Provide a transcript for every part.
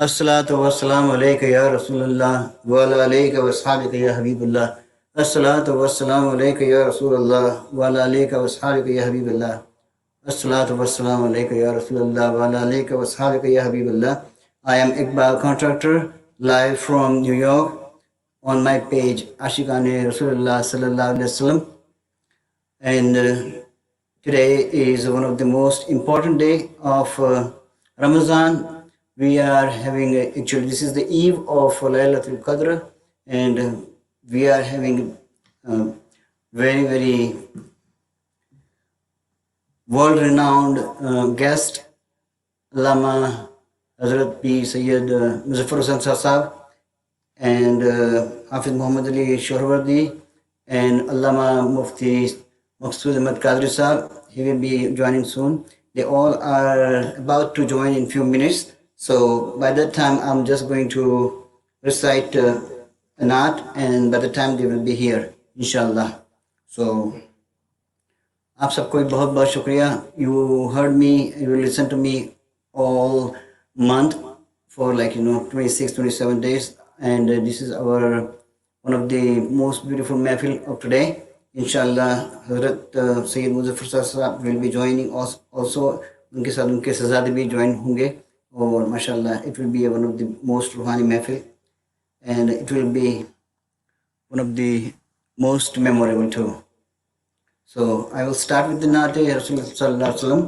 الصلاۃ والسلام علیک یا رسول اللہ وعلی علیک وصحابک یا حبیب اللہ. الصلاۃ والسلام علیک یا رسول اللہ وعلی علیک وصحابک یا حبیب اللہ. الصلاۃ والسلام علیک یا رسول اللہ وعلی علیک وصحابک یا حبیب اللہ. I am Iqbal Contractor, live from New York on my page Ashikane Rasulullah Sallallahu Alaihi Wasallam. And today is one of the most important day of Ramadan. We are having, actually this is the eve of Laylatul Qadr, and we are having very, very world-renowned guest, Allama Hazrat P. Sayyid Muzaffar Hussain Sahab, and Hafiz Muhammad Ali Shohrawardi, and Allama Mufti Maqsood Ahmad Qadri Sahab. He will be joining soon. They all are about to join in few minutes. So by that time, I'm just going to recite a naat, and by the time they will be here, inshallah. So, آپ سب کو بہت بہت شکریہ. You heard me, you listened to me all month for 26, 27 days, and this is one of the most beautiful mahfil of today. Inshallah, Hazrat Sayyid Muzaffar Sahab will be joining us also. ان کے ساتھ ان کے شہزادے بھی join ہوں گے. اور ماشاء اللہ it will be one of the most روحانی محفل, and it will be one of the most memorable too. So I will start with the نعت رسول صلی اللہ علیہ وسلم.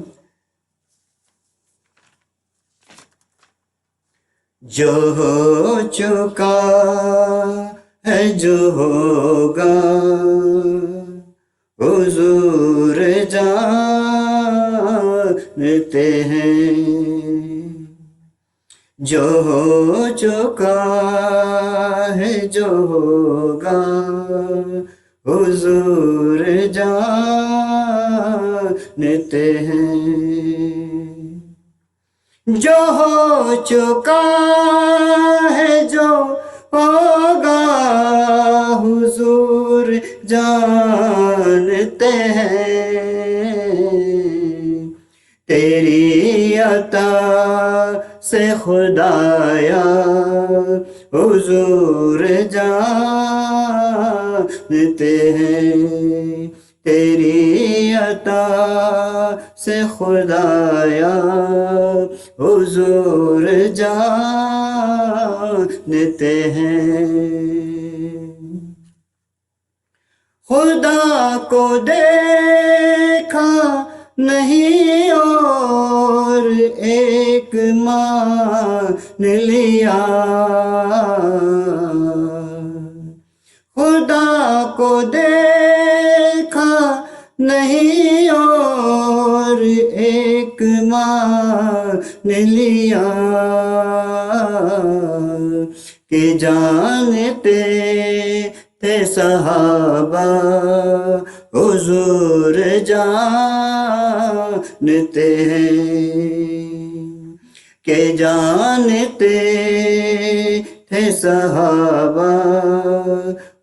جو ہو چکا ہے جو ہوگا حضور جانتے ہیں, جو ہو چکا ہے جو ہوگا حضور جانتے ہیں, جو ہو چکا ہے جو ہوگا حضور جانتے ہیں. تیری عطا سے خدایا حضور جانتے ہیں, تیری عطا سے خدایا حضور جانتے ہیں. خدا کو دیکھا نہیں اور ایک مان لیا, خدا کو دیکھا نہیں اور ایک مان لیا, کہ جانتے تھے صحابہ حضور جانتے ہیں, کہ جانتے تھے صحابہ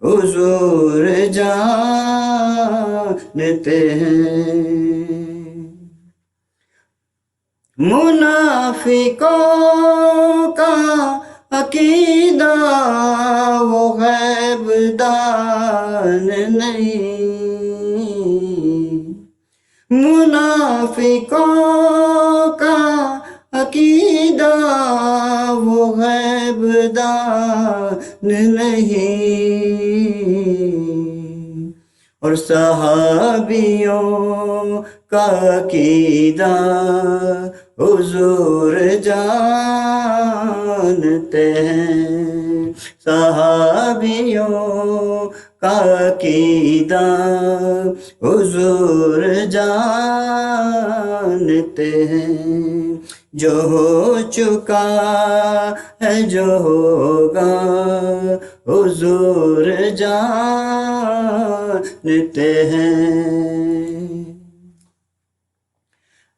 حضور جانتے ہیں. منافقوں کا عقیدہ وہ غیب دان نہیں, منافقوں کا عقیدہ وہ غیب دان نہیں, اور صحابیوں کا عقیدہ حضور جانتے ہیں, صحابیوں کا عقیدہ حضور جانتے ہیں. جو ہو چکا ہے جو ہوگا حضور جانتے ہیں.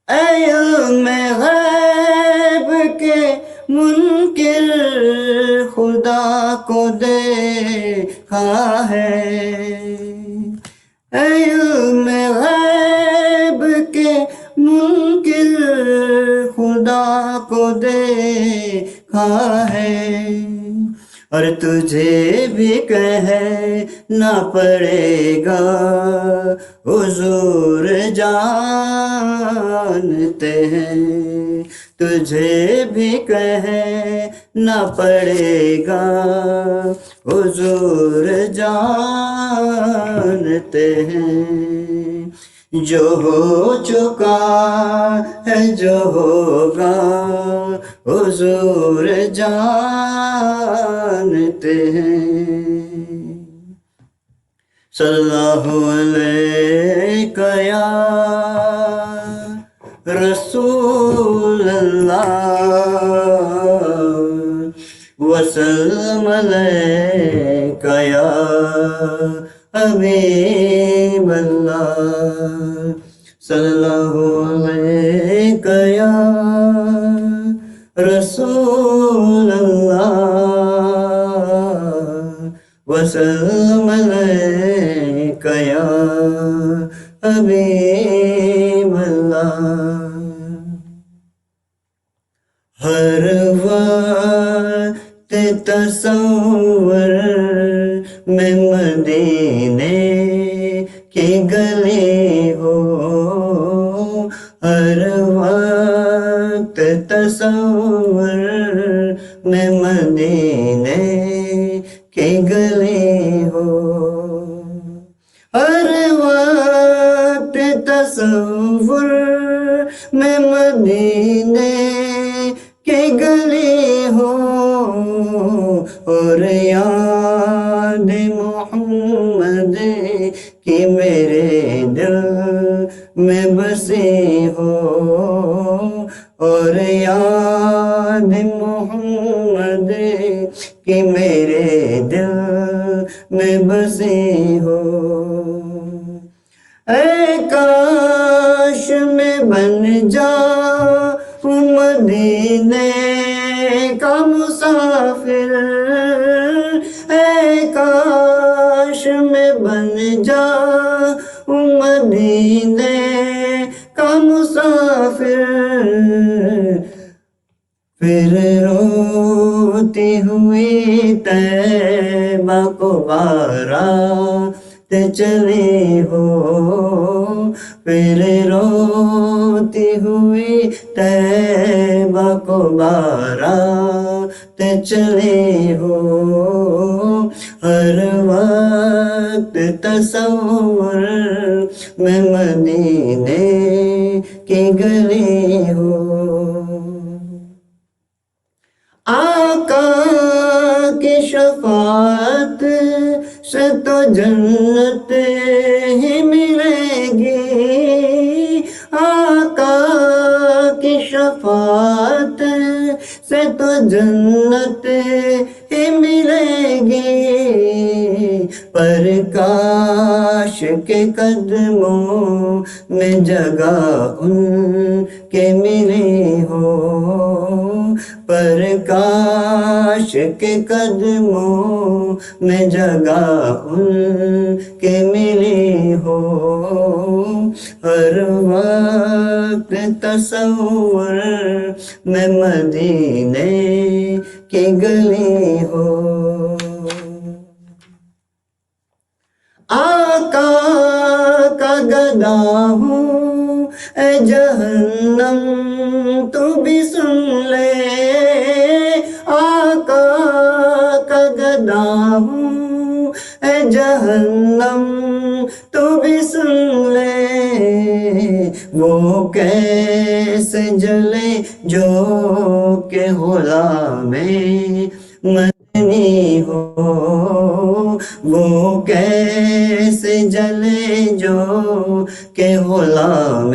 اے علم غیب کے منکر خدا کو دیکھا ہے, علم غیب کے منکر خدا کو دیکھا کہاں ہے، اور تجھے بھی کہنا پڑے گا، حضور جانتے ہیں، تجھے بھی کہنا پڑے گا، حضور جانتے ہیں، جو ہو چکا ہے جو ہوگا، حضور جانتے ہیں۔ صلی اللہ علیہ یا رسول اللہ، وسلم علیک یا حبیب اللہ، صلی اللہ علیک یا رسول اللہ، وسلم علیک یا حبیب اللہ۔ ہر وقت تصور میں مدینے کی گلی ہو، ہر وقت تصور میں مدینے کی گلی ہو، ہر وقت تصور میں مدینے کی گلی ہو، اور یاد محمد کی میرے دل میں بسی ہو، اور یاد محمد کی میرے دل میں بسی ہو، اے کاش میں بن جاؤں مدینے کا مسافر، اے کاش میں بن جاؤں مدینے کا مسافر، پھر روتی ہوئی طیبہ کو بارات چلی ہو، پھر روتی ہوئی طیبہ کو بارات چلی ہو، ہر وقت تصور میں مدینے کی گلی ہو، آقا کی شفاعت سے تو جنت ہی ملے گی، آقا کی شفاعت سے تو جنت ہی ملے گی، پر کاش کے قدموں میں جگہ ان کے ملی ہو، پر کاش کے قدموں میں جگہ ان کے ملی ہو، ہر وقت تصور میں مدینے کی گلی ہو، آقا کا گدا ہوں اے جہنم تو بھی سن لے، آقا کا گدا ہوں اے جہنم تو بھی سن لے، وہ کیسے جلے جو کہ غلام مدنی ہو، وہ کیسے جلے جو کہ غلام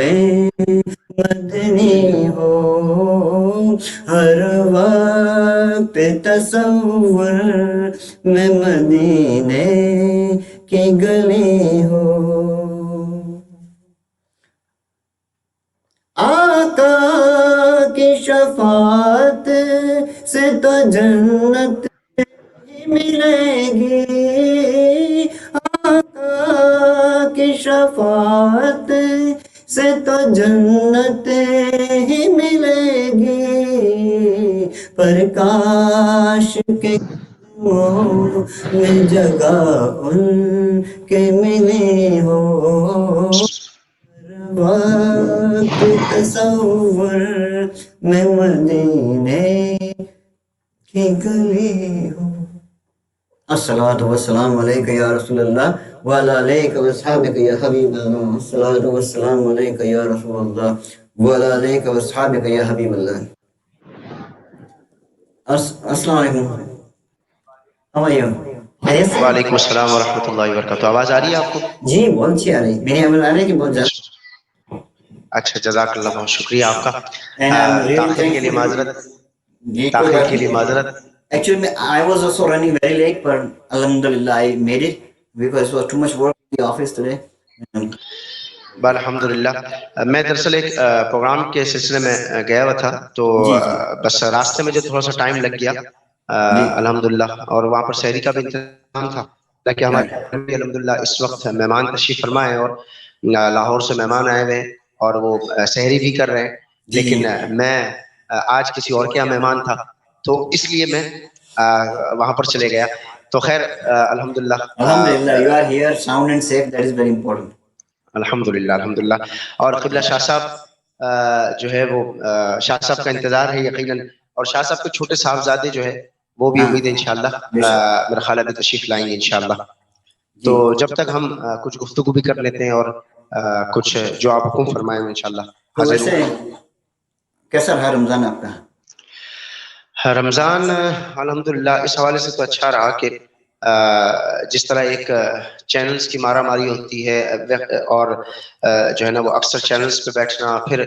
مدنی ہو، ہر وقت تصور میں مدینے کی گلی ہو، آقا کی شفاعت سے تو جنت ملے گی، آقا کی شفاعت سے تو جنت ہی ملے گی، پر کاش کے میں جگہ ان کے ملے ہو، وقت تصور میں مدینے کی گلی ہو۔ الصلاۃ والسلام علیک یا رسول اللہ وعلی آلک و اصحابک یا حبیب اللہ۔ الصلاۃ والسلام علیک یا رسول اللہ وعلی آلک و اصحابک یا حبیب اللہ۔ السلام علیکم، ہاؤ آر یو؟ وعلیکم السلام ورحمۃ اللہ وبرکاتہ۔ آواز آ رہی ہے آپ کو؟ جی بہت اچھی آ رہی، میری آواز آ رہی ہے کہ بہت زیادہ؟ اچھا، جزاک اللہ، بہت شکریہ آپ کا۔ And I'm really تاخیر کے لیے thankful. معذرت، جی تاخیر کے لیے معذرت۔ Actually, I was also running very late, but Alhamdulillah, I made it because it was too much work in the office today. الحمدللہ، میں دراصل ایک پروگرام کے سلسلے میں گیا ہوا تھا، تو بس راستے میں جو تھوڑا سا ٹائم لگ گیا الحمدللہ، اور وہاں پر سحری کا بھی انتظام تھا، تاکہ ہمارے الحمدللہ اس وقت مہمان تشریف فرما ہیں اور لاہور سے مہمان آئے ہوئے ہیں اور وہ سحری بھی کر رہے ہیں، لیکن میں آج کسی اور کے یہاں مہمان تھا تو اس لیے میں وہاں پر چلے گیا۔ تو خیر الحمدللہ، Alhamdulillah, you are here sound and safe. That is very important. الحمدللہ الحمدللہ۔ اور قبلہ شاہ صاحب جو ہے وہ شاہ صاحب کا انتظار ہے یقیناً، اور شاہ صاحب کے چھوٹے صاحبزادے جو ہے وہ بھی امید ہے انشاءاللہ میرا خالہ بھی تشریف لائیں گے انشاءاللہ۔ تو جب تک ہم کچھ گفتگو بھی کر لیتے ہیں اور کچھ جو آپ حکم فرمائیں انشاءاللہ تو حاضر ویسے ہوں۔ کیسا رہا رمضان آپ کا؟ رمضان الحمدللہ اس حوالے سے تو اچھا رہا کہ جس طرح ایک چینلز کی مارا ماری ہوتی ہے اور جو ہے نا وہ اکثر چینلز پہ بیٹھنا، پھر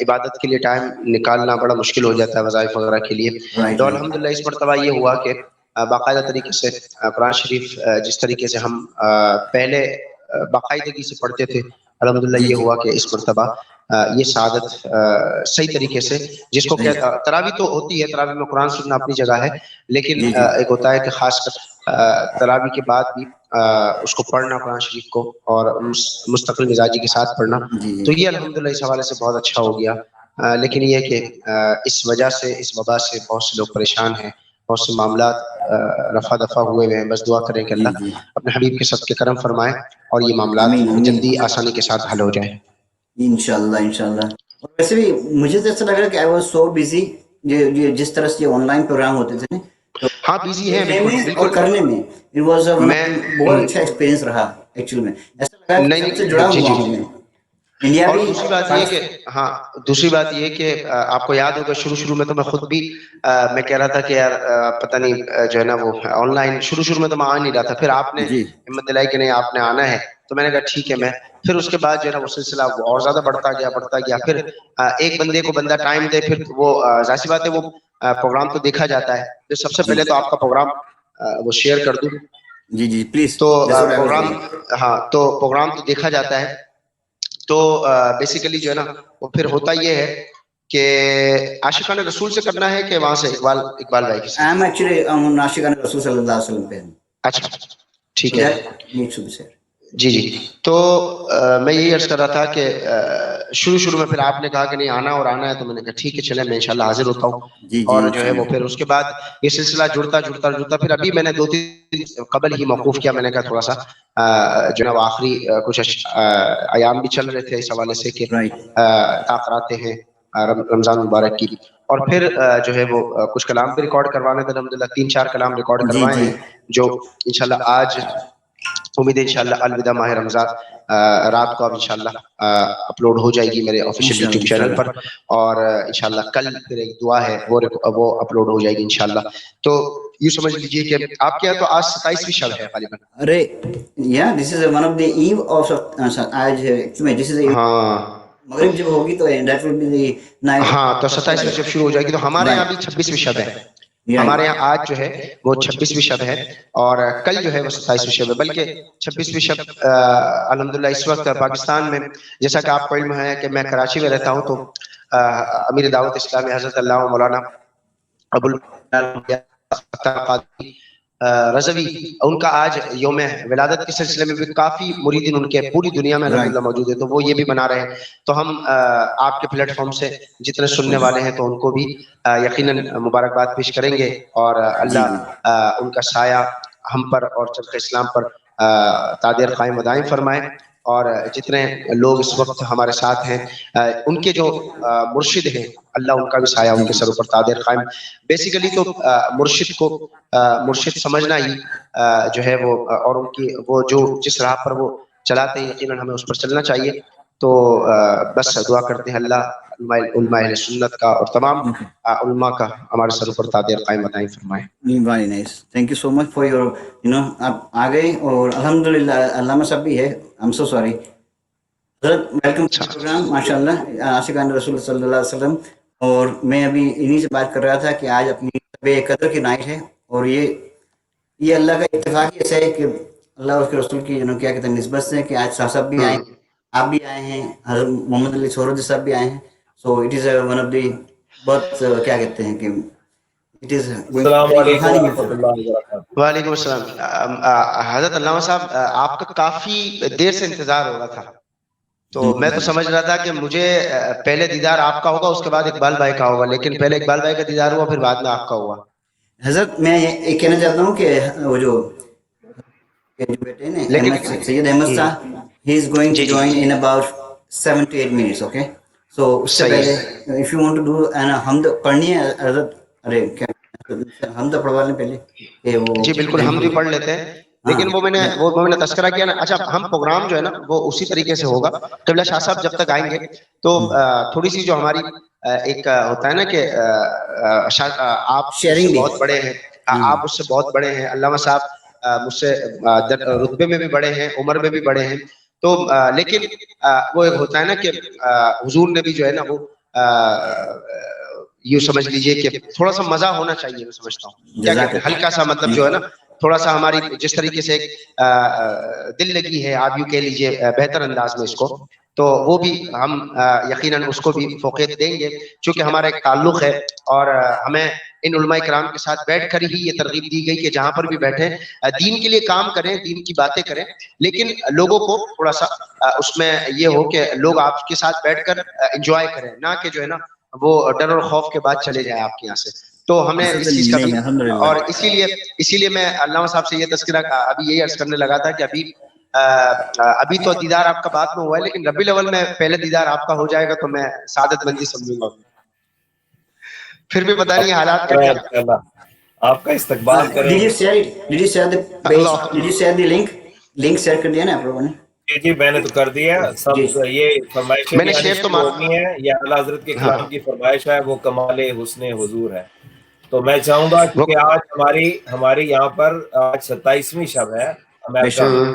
عبادت کے لیے ٹائم نکالنا بڑا مشکل ہو جاتا ہے وظائف وغیرہ کے لیے، تو الحمدللہ اس مرتبہ یہ ہوا کہ باقاعدہ طریقے سے قرآن شریف جس طریقے سے ہم پہلے باقاعدگی سے پڑھتے تھے، الحمدللہ یہ ہوا کہ اس مرتبہ یہ سعادت صحیح طریقے سے، جس کو کہ تراویح تو ہوتی ہے، تراویح میں قرآن سننا اپنی جگہ ہے، لیکن ایک ہوتا ہے کہ خاص کر تراویح کے بعد بھی اس کو پڑھنا قرآن شریف کو اور مستقل مزاجی کے ساتھ پڑھنا، تو یہ الحمدللہ اس حوالے سے بہت اچھا ہو گیا۔ لیکن یہ کہ اس وجہ سے، اس وبا سے بہت سے لوگ پریشان ہیں، بہت سے معاملات رفع دفع ہوئے ہوئے ہیں، بس دعا کریں کہ اللہ اپنے حبیب کے صدقے کرم فرمائے اور یہ معاملات جلدی آسانی کے ساتھ حل ہو جائیں انشاءاللہ انشاءاللہ۔ اور ویسے بھی مجھے تو ایسا لگ رہا ہے کہ آئی واز سو بزی، جس طرح سے آن لائن پروگرام ہوتے تھے ہاں بزی ہیں بالکل اور کرنے میں اٹ واز بہت اچھا ایکسپیرینس رہا ایکچوئل میں، ایسا لگا کہ سب سے جڑا ہوا ہوں میں انڈیا اور بھی۔ دوسری بات یہ کہ ہاں دوسری بات یہ کہ آپ کو یاد ہوگا شروع میں تو میں خود بھی میں کہہ رہا تھا کہ یار پتہ نہیں جو ہے نا وہ آن لائن شروع میں تو میں آ نہیں رہا تھا، پھر آپ نے ہمت دلائی کہ نہیں آپ نے آنا ہے، تو میں نے کہا ٹھیک ہے میں، پھر اس کے بعد جو ہے نا وہ سلسلہ اور زیادہ بڑھتا گیا، پھر ایک بندے کو بندہ ٹائم دے، پھر وہ ظاہر سی بات ہے وہ پروگرام تو دیکھا جاتا ہے، تو سب سے پہلے تو آپ کا پروگرام وہ شیئر کر دوں۔ جی پلیز۔ تو پروگرام تو دیکھا جاتا ہے، تو بیسیکلی جو ہے نا وہ پھر ہوتا یہ ہے کہ عاشقان رسول سے کرنا ہے کہ وہاں سے اقبال بھائی کی سے؟ I'm actually عاشقان رسول صلی اللہ علیہ وسلم پہ۔ اچھا ٹھیک ہے جی تو میں یہی عرض کر رہا تھا کہ شروع میں پھر آپ نے کہا کہ نہیں آنا ہے، تو میں نے کہا ٹھیک ہے چلیں میں انشاءاللہ حاضر ہوتا ہوں، اور جو ہے وہ پھر اس کے بعد یہ سلسلہ جڑتا پھر ابھی میں نے 2-3 قبل ہی موقوف کیا، میں نے کہا تھوڑا سا جو ہے وہ آخری کچھ ایام بھی چل رہے تھے اس حوالے سے کہ تاخیرات ہیں رمضان مبارک کی، اور پھر جو ہے وہ کچھ کلام بھی ریکارڈ کروانے تھے، الحمدللہ 3-4 کلام ریکارڈ کروائے ہیں جو انشاءاللہ آج امید ہے انشاءاللہ الوداع ماہ رمضان رات کو اب انشاءاللہ اپلوڈ ہو جائے گی میرے آفیشیل یوٹیوب چینل پر، اور انشاءاللہ کل پھر ایک دعا ہے وہ اپلوڈ ہو جائے گی انشاءاللہ۔ تو یوں سمجھ لیجئے کہ آپ کے یہاں تو آج 27ویں شب ہے غالباً؟ ارے یا دس از ون آف دی ایو آف آج دس از ہاں مغرب جب ہوگی تو that will be the night, ہاں تو 27ویں شب شروع ہو جائے گی، تو ہمارے یہاں بھی 26ویں شب ہے، ہمارے یہاں آج جو ہے وہ 26ویں شب ہے اور کل جو ہے وہ 27ویں شب ہے، بلکہ 26ویں شب الحمدللہ اس وقت پاکستان میں، جیسا کہ آپ کو علم ہے کہ میں کراچی میں رہتا ہوں، تو امیر دعوت اسلامی حضرت علامہ مولانا ابو رضوی، ان کا آج یوم ولادت کے سلسلے میں بھی کافی مریدین ان کے پوری دنیا میں الحمدللہ موجود ہے، تو وہ یہ بھی بنا رہے ہیں. تو ہم آپ کے پلیٹ فارم سے جتنے سننے والے ہیں تو ان کو بھی یقیناً مبارکباد پیش کریں گے، اور اللہ ان کا سایہ ہم پر اور چرخ اسلام پر تادیر قائم و دائم فرمائے. اور جتنے لوگ اس وقت ہمارے ساتھ ہیں ان کے جو مرشد ہیں، اللہ ان کا بھی سایہ ان کے سروں پر تادیر قائم. بیسیکلی تو مرشد کو مرشد سمجھنا ہی جو ہے وہ، اور ان کی وہ جو جس راہ پر وہ چلاتے ہیں یقیناً ہمیں اس پر چلنا چاہیے. تو بس دعا کرتے ہیں اللہ علماء اہل سنت کا اور تمام علماء کا ہمارے سروں پر تادیر قائم و دائم فرمائے. Very nice, thank you so much for your آپ آ گئے. اور الحمدللہ علامہ صاحب بھی ہے، آئی ایم سو سوری. حضرت ویلکم ٹو پروگرام، ماشاء اللہ عاشقان رسول صلی اللہ علیہ وسلم. اور میں ابھی انہی سے بات کر رہا تھا کہ آج اپنی بے قدر کی نائٹ ہے، اور یہ اللہ کا اتفاق ایسا ہے کہ اللہ اور اس کے رسول کی کیا کہتے ہیں نسبت سے کہ آج شاہ صاحب بھی آئے، آپ بھی آئے ہیں، حضرت محمد علی سہروردی صاحب بھی آئے ہیں. So it is one of دی بہت کیا کہتے ہیں کہ اٹ از السلام علیکم روحانی ورحمۃ اللہ وبرکاتہ. وعلیکم السلام. حضرت علامہ صاحب آپ کا کافی دیر سے انتظار ہو رہا تھا، تو میں تو سمجھ رہا تھا کہ مجھے پہلے دیدار آپ کا ہوگا، اس کے بعد اقبال بھائی کا ہوگا، لیکن پہلے اقبال بھائی کا دیدار ہوا پھر بعد میں آپ کا ہوا. حضرت میں یہ کہنا چاہتا ہوں کہ وہ جو بیٹے ہیں لیکن سید احمد صاحب، ہی از گوئنگ ٹو جی جی join in about 7 to 8 minutes. Okay, so اس سے صحیح پہلے ہے. If you want to do حمد پڑھنی ہے حضرت. ارے کیا حمد پڑھوا لیں پہلے کہ وہ جی بالکل ہم بھی پڑھ لیتے ہیں، لیکن وہ میں نے تذکرہ کیا نا. اچھا ہم پروگرام جو ہے نا وہ اسی طریقے سے ہوگا. قبلہ شاہ صاحب جب تک آئیں گے تو تھوڑی سی جو ہماری ایک ہوتا ہے نا کہ آپ مجھ سے شیئرنگ بھی. بہت بڑے ہیں، آپ مجھ سے بہت بڑے ہیں، علامہ صاحب مجھ سے رتبے میں بھی بڑے ہیں، عمر میں بھی بڑے ہیں. تو لیکن وہ ایک ہوتا ہے نا کہ حضور نے بھی جو ہے نا وہ یوں سمجھ لیجئے کہ تھوڑا سا مزہ ہونا چاہیے. میں سمجھتا ہوں کیا کہتے ہیں ہلکا سا مطلب جو ہے نا تھوڑا سا ہماری جس طریقے سے ایک دل لگی ہے، آپ یوں کہہ لیجئے بہتر انداز میں اس کو، تو وہ بھی ہم یقیناً اس کو بھی فوقیت دیں گے، چونکہ ہمارا ایک تعلق ہے. اور ہمیں ان علماء کرام کے ساتھ بیٹھ کر ہی یہ ترغیب دی گئی کہ جہاں پر بھی بیٹھیں دین کے لیے کام کریں، دین کی باتیں کریں، لیکن لوگوں کو تھوڑا سا اس میں یہ ہو کہ لوگ آپ کے ساتھ بیٹھ کر انجوائے کریں، نہ کہ جو ہے نا وہ ڈر اور خوف کے بعد چلے جائیں آپ کے یہاں سے. تو ہمیں اس چیز کا بھی، اور اسی لیے میں علامہ صاحب سے یہ تذکرہ ابھی یہی عرض کرنے لگا تھا کہ ابھی تو دیدار آپ کا بعد میں ہوا ہے، لیکن ربیع الاول میں پہلے دیدار آپ کا ہو جائے گا تو میں سعادت مندی سمجھوں گا. پھر بھی پتہ نہیں حالات کا کیا. انشاءاللہ آپ کا استقبال کریں ڈیڈ یو گے. Share it? Did you share the page? Allah did you share the link share کر دیا نا آپ لوگوں نے؟ جی جی میں نے تو کر دیا جی سب. یہ فرمائشیں میں بھی نے آنی شیئر تو شروع ہو گئی ہیں. یہ اعلیٰ حضرت کے ہاں کلام کی فرمائش ہے، وہ کمال حسن حضور ہے. تو میں چاہوں گا وہ کہ آج ہماری یہاں پر آج 27ویں شب ہے بے امریکہ شک. میں،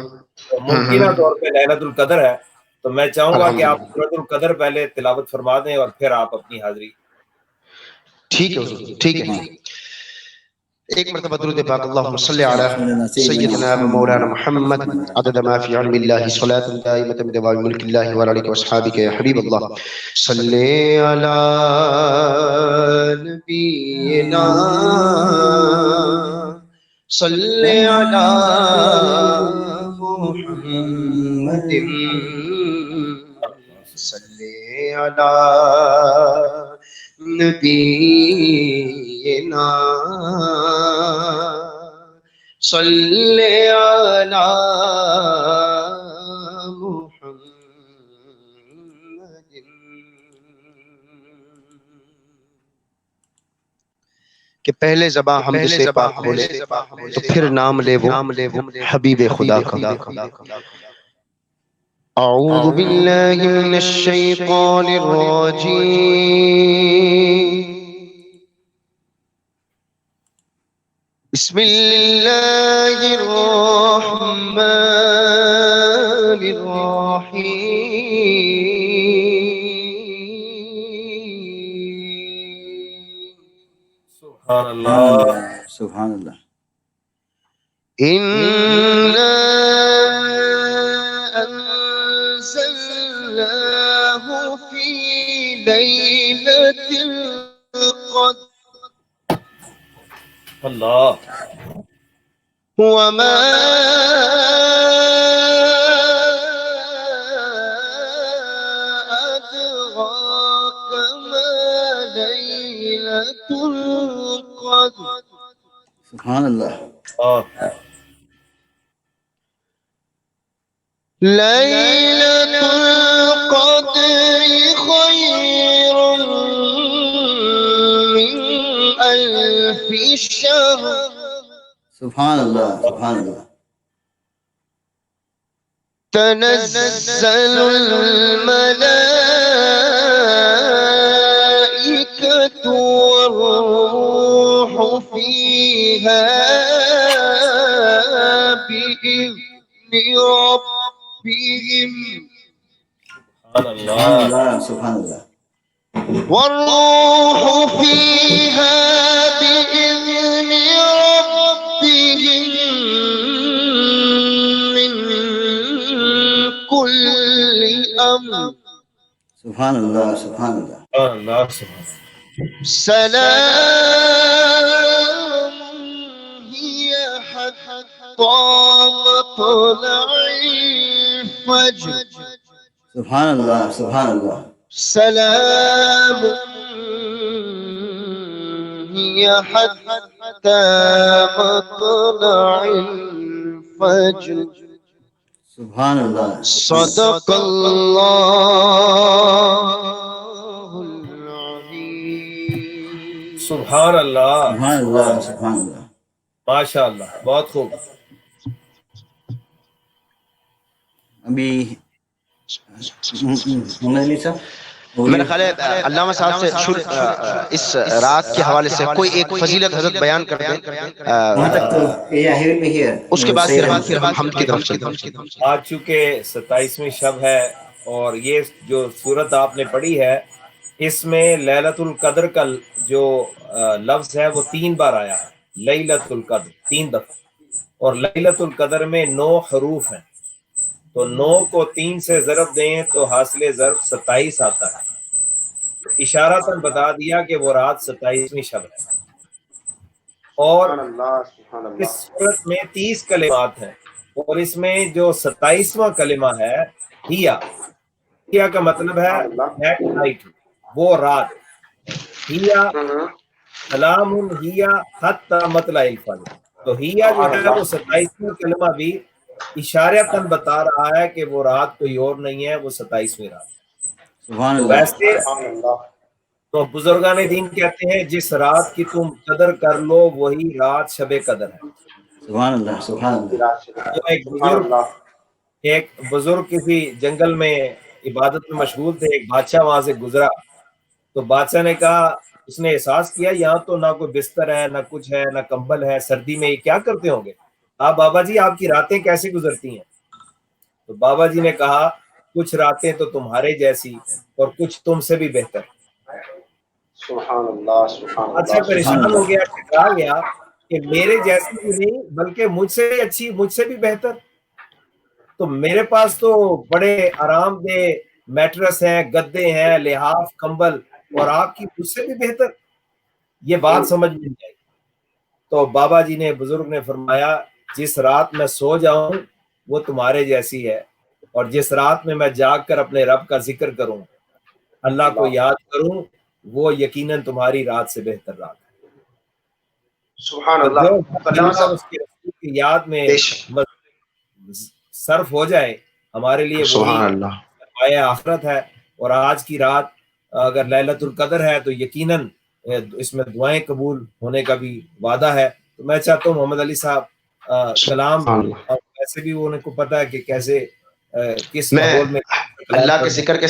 تو ممکنہ طور پہ لیلۃ القدر ہے. تو میں چاہوں گا کہ آپ الحمدللہ سورۃ القدر پہلے تلاوت فرما دیں اور پھر آپ اپنی حاضری. ٹھیک ہے حضور، ٹھیک ہے. ایک مرتبہ درود پاک اللہم صلی علی سیدنا و مولانا محمد عدد ما فی علم اللہ صلاة دائمة بدوام ملک اللہ وعلى آلہ واصحابہ یا حبیب اللہ. صلی علی نبینا، صلی علی محمد، صلی علی نبینا، صلی علی محمد. کہ پہلے زباں حمد سے پاک بولے تو پھر نام لے وہ حبیب خدا کا. اعوذ باللہ من الشیطان الرجیم، بسم اللہ الرحمن الرحیم. سبحان اللہ. سبحان اللہ. إنا أنزلناه في ليلة القدر. اللہ. وما أدراك ما ليلة القدر. سبحان اللہ. اور ليلة القدر خير من ألف شهر. سبحان اللہ. سبحان اللہ. تنزل الملائكة والروح فيها بإذن ربهم. سبحان سبحان اللہ. اللہ. سبحان اللہ. والروح فيها بإذن ربهم من كل أمر. سبحان اللہ. سبحان اللہ. سبحان اللہ. سبحان سلام هي حتى مطلع الفجر. سبحان اللہ. سبحان اللہ. سلام هي حتى مطلع الفجر. سبحان اللہ. صدق الله العظيم. سبحان اللہ. سبحان اللہ. سبحان اللہ. ماشاء اللہ. بہت خوب. ابھی محمد علی صاحب میرا خیال ہے علامہ صاحب سے اس رات کے حوالے سے کوئی ایک فضیلت حضرت بیان کر دیں. وہاں تک تو اس کے بعد پھر ہم حمد کی طرف چلتے ہیں. آج چونکہ 27ویں شب ہے اور یہ جو صورت آپ نے پڑھی ہے اس میں لیلۃ القدر کا جو لفظ ہے وہ 3 بار آیا ہے. لیلۃ القدر 3 دفعہ اور لیلۃ القدر میں 9 حروف ہیں تو 9 کو 3 سے ضرب دیں تو حاصل ضرب 27 آتا ہے. اشارتاً بتا دیا کہ وہ رات 27ویں شب ہے اور اس صورت میں 30 کلمات ہیں اور اس میں جو 27واں کلمہ ہے ہیا کا مطلب ہے نائٹ وہ رات. ہیا سلام ہیا حتی مطلع الفجر. تو ہیا جو ہے وہ 27واں کلمہ بھی اشارتاً بتا رہا ہے کہ وہ رات کوئی اور نہیں ہے وہ 27ویں رات. سبحان تو اللہ. ویسے تو بزرگان دین کہتے ہیں جس رات کی تم قدر کر لو وہی رات شب قدر ہے. سبحان اللہ. سبحان اللہ. تو ایک بزرگ کسی جنگل میں عبادت میں مشغول تھے. ایک بادشاہ وہاں سے گزرا تو بادشاہ نے کہا اس نے احساس کیا یہاں تو نہ کوئی بستر ہے نہ کچھ ہے نہ کمبل ہے. سردی میں یہ کیا کرتے ہوں گے آپ بابا جی آپ کی راتیں کیسے گزرتی ہیں؟ تو بابا جی نے کہا کچھ راتیں تو تمہارے جیسی اور کچھ تم سے بھی بہتر. سبحان اللہ. اچھا پریشان ہو گیا ٹکرا گیا کہ میرے جیسی بھی نہیں بلکہ مجھ سے بھی اچھی مجھ سے بھی بہتر. تو میرے پاس تو بڑے آرام دہ میٹرس ہیں گدے ہیں لحاف کمبل اور آپ کی مجھ سے بھی بہتر. یہ بات سمجھ میں نہیں آئی. تو بابا جی نے بزرگ نے فرمایا جس رات میں سو جاؤں وہ تمہارے جیسی ہے اور جس رات میں جاگ کر اپنے رب کا ذکر کروں اللہ کو یاد کروں وہ یقیناً تمہاری رات سے بہتر رات ہے. سبحان جو اللہ. اس کی رسول کی یاد میں صرف ہو جائے ہمارے لیے وہی سرمایہ آخرت ہے. اور آج کی رات اگر لیلۃ القدر ہے تو یقیناً اس میں دعائیں قبول ہونے کا بھی وعدہ ہے. تو میں چاہتا ہوں محمد علی صاحب کلام ویسے بھی انہیں کو پتا ہے کہ کیسے کس ماحول میں اللہ کے ذکر کے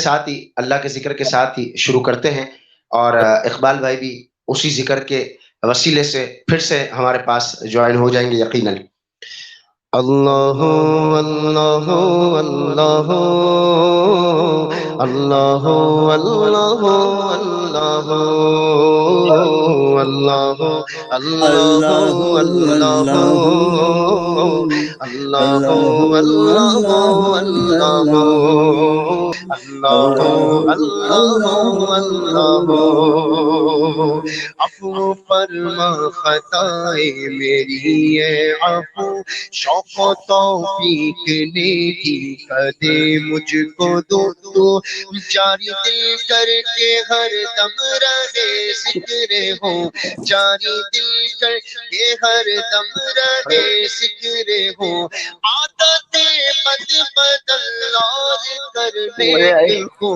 ساتھ ہی شروع کرتے ہیں اور اقبال بھائی بھی اسی ذکر کے وسیلے سے پھر سے ہمارے پاس جوائن ہو جائیں گے یقیناً. اللہ اللہ اللہ اللہ اللہ اللہ اللہ اللہ اللہ اللہ اللہ اللہ اللہ اللہ عفو فرما خطائیں میری ہے عفو شوق و توفیق نیکی کدے مجھ کو دو تو جاری دل کر کے ہر دم رہے ذکر ہو جاری دل کر کے ہر دم رہے ذکر ہو عادت بد بدل اور کرنے کو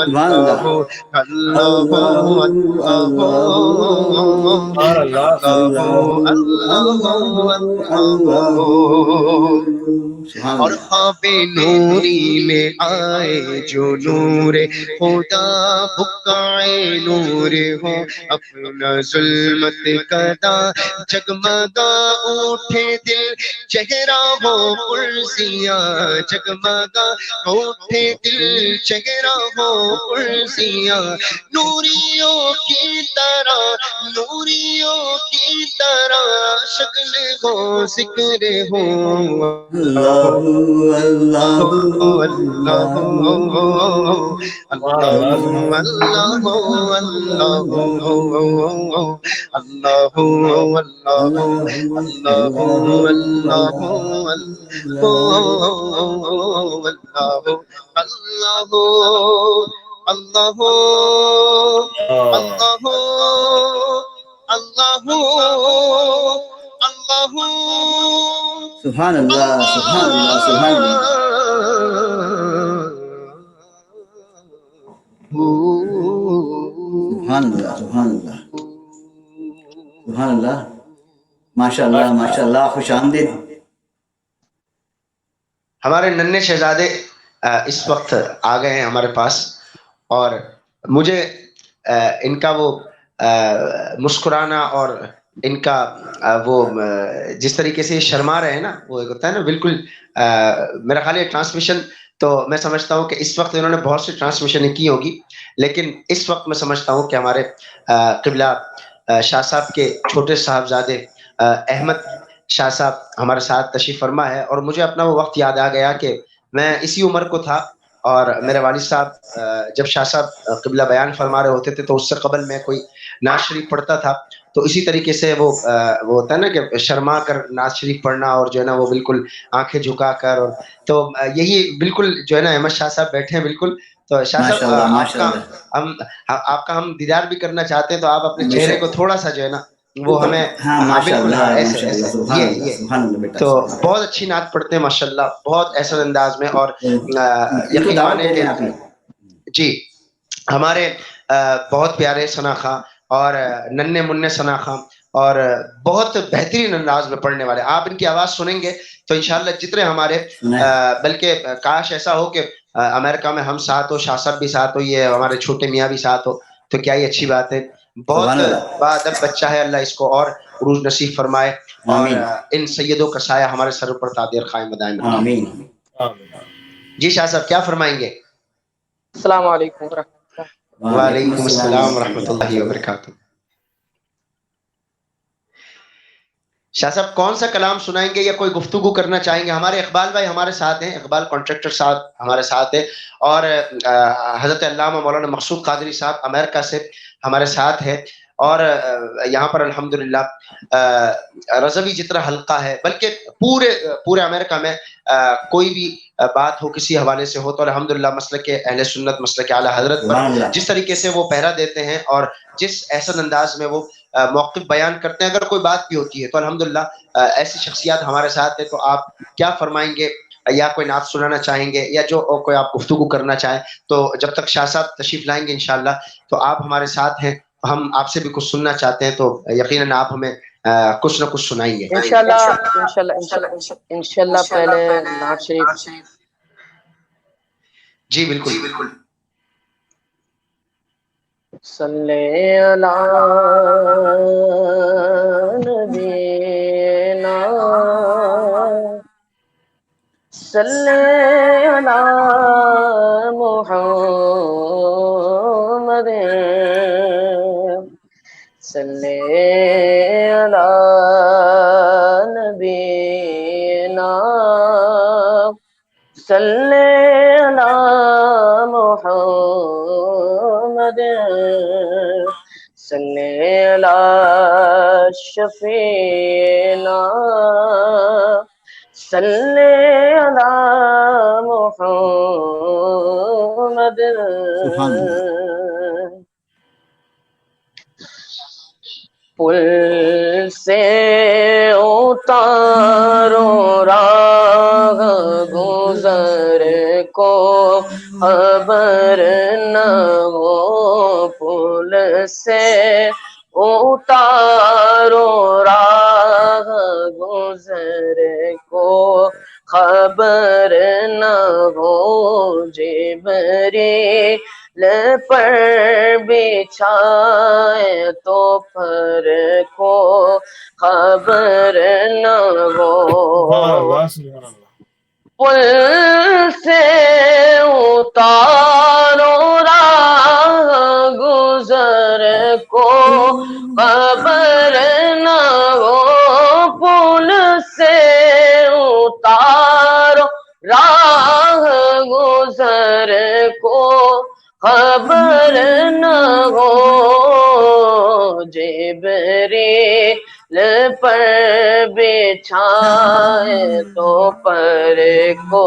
اللہ اللہ اللہ سبحان اللہ اور خواب نوری میں آئے جو نور خدا بکائے نور ہو اپنا ظلمت کدا جگمگا اٹھے دل چہرہ ہو پرسیاں جگمگا اٹھے دل چہرہ ہو پرسیاں نوریوں کی طرح شکل ہو ذکر ہو اللہ اللہ اللہ اللہ سبحان اللہ سبحان اللہ سبحان اللہ سبحان اللہ سبحان اللہ سبحان اللہ ماشاء اللہ خوش آمدید. ہمارے ننھے شہزادے اس وقت آ گئے ہیں ہمارے پاس اور مجھے ان کا وہ مسکرانا اور ان کا وہ جس طریقے سے شرما رہے ہیں نا وہ ایک ہوتا ہے نا بالکل میرا خیال ہے ٹرانسمیشن تو میں سمجھتا ہوں کہ اس وقت انہوں نے بہت سی ٹرانسمیشنیں کی ہوگی لیکن اس وقت میں سمجھتا ہوں کہ ہمارے قبلہ شاہ صاحب کے چھوٹے صاحبزادے احمد شاہ صاحب ہمارے ساتھ تشریف فرما ہے اور مجھے اپنا وہ وقت یاد آ گیا کہ میں اسی عمر کو تھا اور میرے والد صاحب جب شاہ صاحب قبلہ بیان فرما رہے ہوتے تھے تو اس سے قبل میں کوئی نعت شریف پڑھتا تھا تو اسی طریقے سے وہ ہوتا ہے نا کہ شرما کر نعت شریف پڑھنا اور جو ہے نا وہ بالکل آنکھیں جھکا کر اور تو یہی بالکل جو ہے نا احمد شاہ صاحب بیٹھے ہیں بالکل تو شاہ صاحب آپ کا ہم دیدار بھی کرنا چاہتے ہیں تو آپ اپنے چہرے کو تھوڑا سا جو ہے نا وہ ہمیں بالکل تو بہت اچھی نعت پڑھتے ہیں ماشاءاللہ بہت احسن انداز میں اور یقین مانیں کہ جی ہمارے بہت پیارے ثنا خاں اور ننھے منع ثنا خاں اور بہت بہترین انداز میں پڑھنے والے آپ ان کی آواز سنیں گے تو انشاءاللہ جتنے ہمارے بلکہ کاش ایسا ہو کہ امریکہ میں ہم ساتھ ہو شاہ صاحب بھی ساتھ ہو یہ ہمارے چھوٹے میاں بھی ساتھ ہو تو کیا ہی اچھی بات ہے بہت بادب بچہ ہے اللہ اس کو اور عروج نصیب فرمائے اور ان سیدوں کا سایہ ہمارے سر پر تعدیر قائم دائم آمین. جی شاہ صاحب کیا فرمائیں گے السلام علیکم ورحمۃ اللہ. وعلیکم السلام ورحمۃ اللہ وبرکاتہ. شاہ صاحب کون سا کلام سنائیں گے یا کوئی گفتگو کرنا چاہیں گے ہمارے اقبال بھائی ہمارے ساتھ ہیں اقبال کانٹریکٹر صاحب ہمارے ساتھ ہیں اور حضرت علامہ مولانا مقصود قادری صاحب امریکہ سے ہمارے ساتھ ہیں اور یہاں پر الحمدللہ رضوی جتنا حلقہ ہے بلکہ پورے امریکہ میں کوئی بھی بات ہو کسی حوالے سے ہو تو الحمدللہ مسلک اہل سنت مسلک اعلی حضرت پر جس طریقے سے وہ پہرا دیتے ہیں اور جس احسن انداز میں وہ موقف بیان کرتے ہیں اگر کوئی بات بھی ہوتی ہے تو الحمدللہ ایسی شخصیات ہمارے ساتھ ہیں تو آپ کیا فرمائیں گے یا کوئی نعت سنانا چاہیں گے یا جو کوئی آپ گفتگو کرنا چاہیں تو جب تک شاہ صاحب تشریف لائیں گے انشاءاللہ تو آپ ہمارے ساتھ ہیں ہم آپ سے بھی کچھ سننا چاہتے ہیں تو یقیناً آپ ہمیں کچھ نہ کچھ سنائیں گے انشاءاللہ پہلے نعت شریف جی بالکل صلی علی نبینا صلی علی محمد صلی علی نبینا صلی علی محمد صلی علی شفیعنا صلی علی محمد سبحان اللہ. پل سے اتارو راہ گزر کو خبر نہ ہو پل سے اتارو راہ گزر کو خبر نہ ہو جبریل پر بچھائے تو پر کو خبر نہ ہو پل سے اتارو راہ گزر کو خبر نہ ہو پل سے اتارو راہ گزر کو خبر نہ ہو جبریل پر بچھائے تو پر کو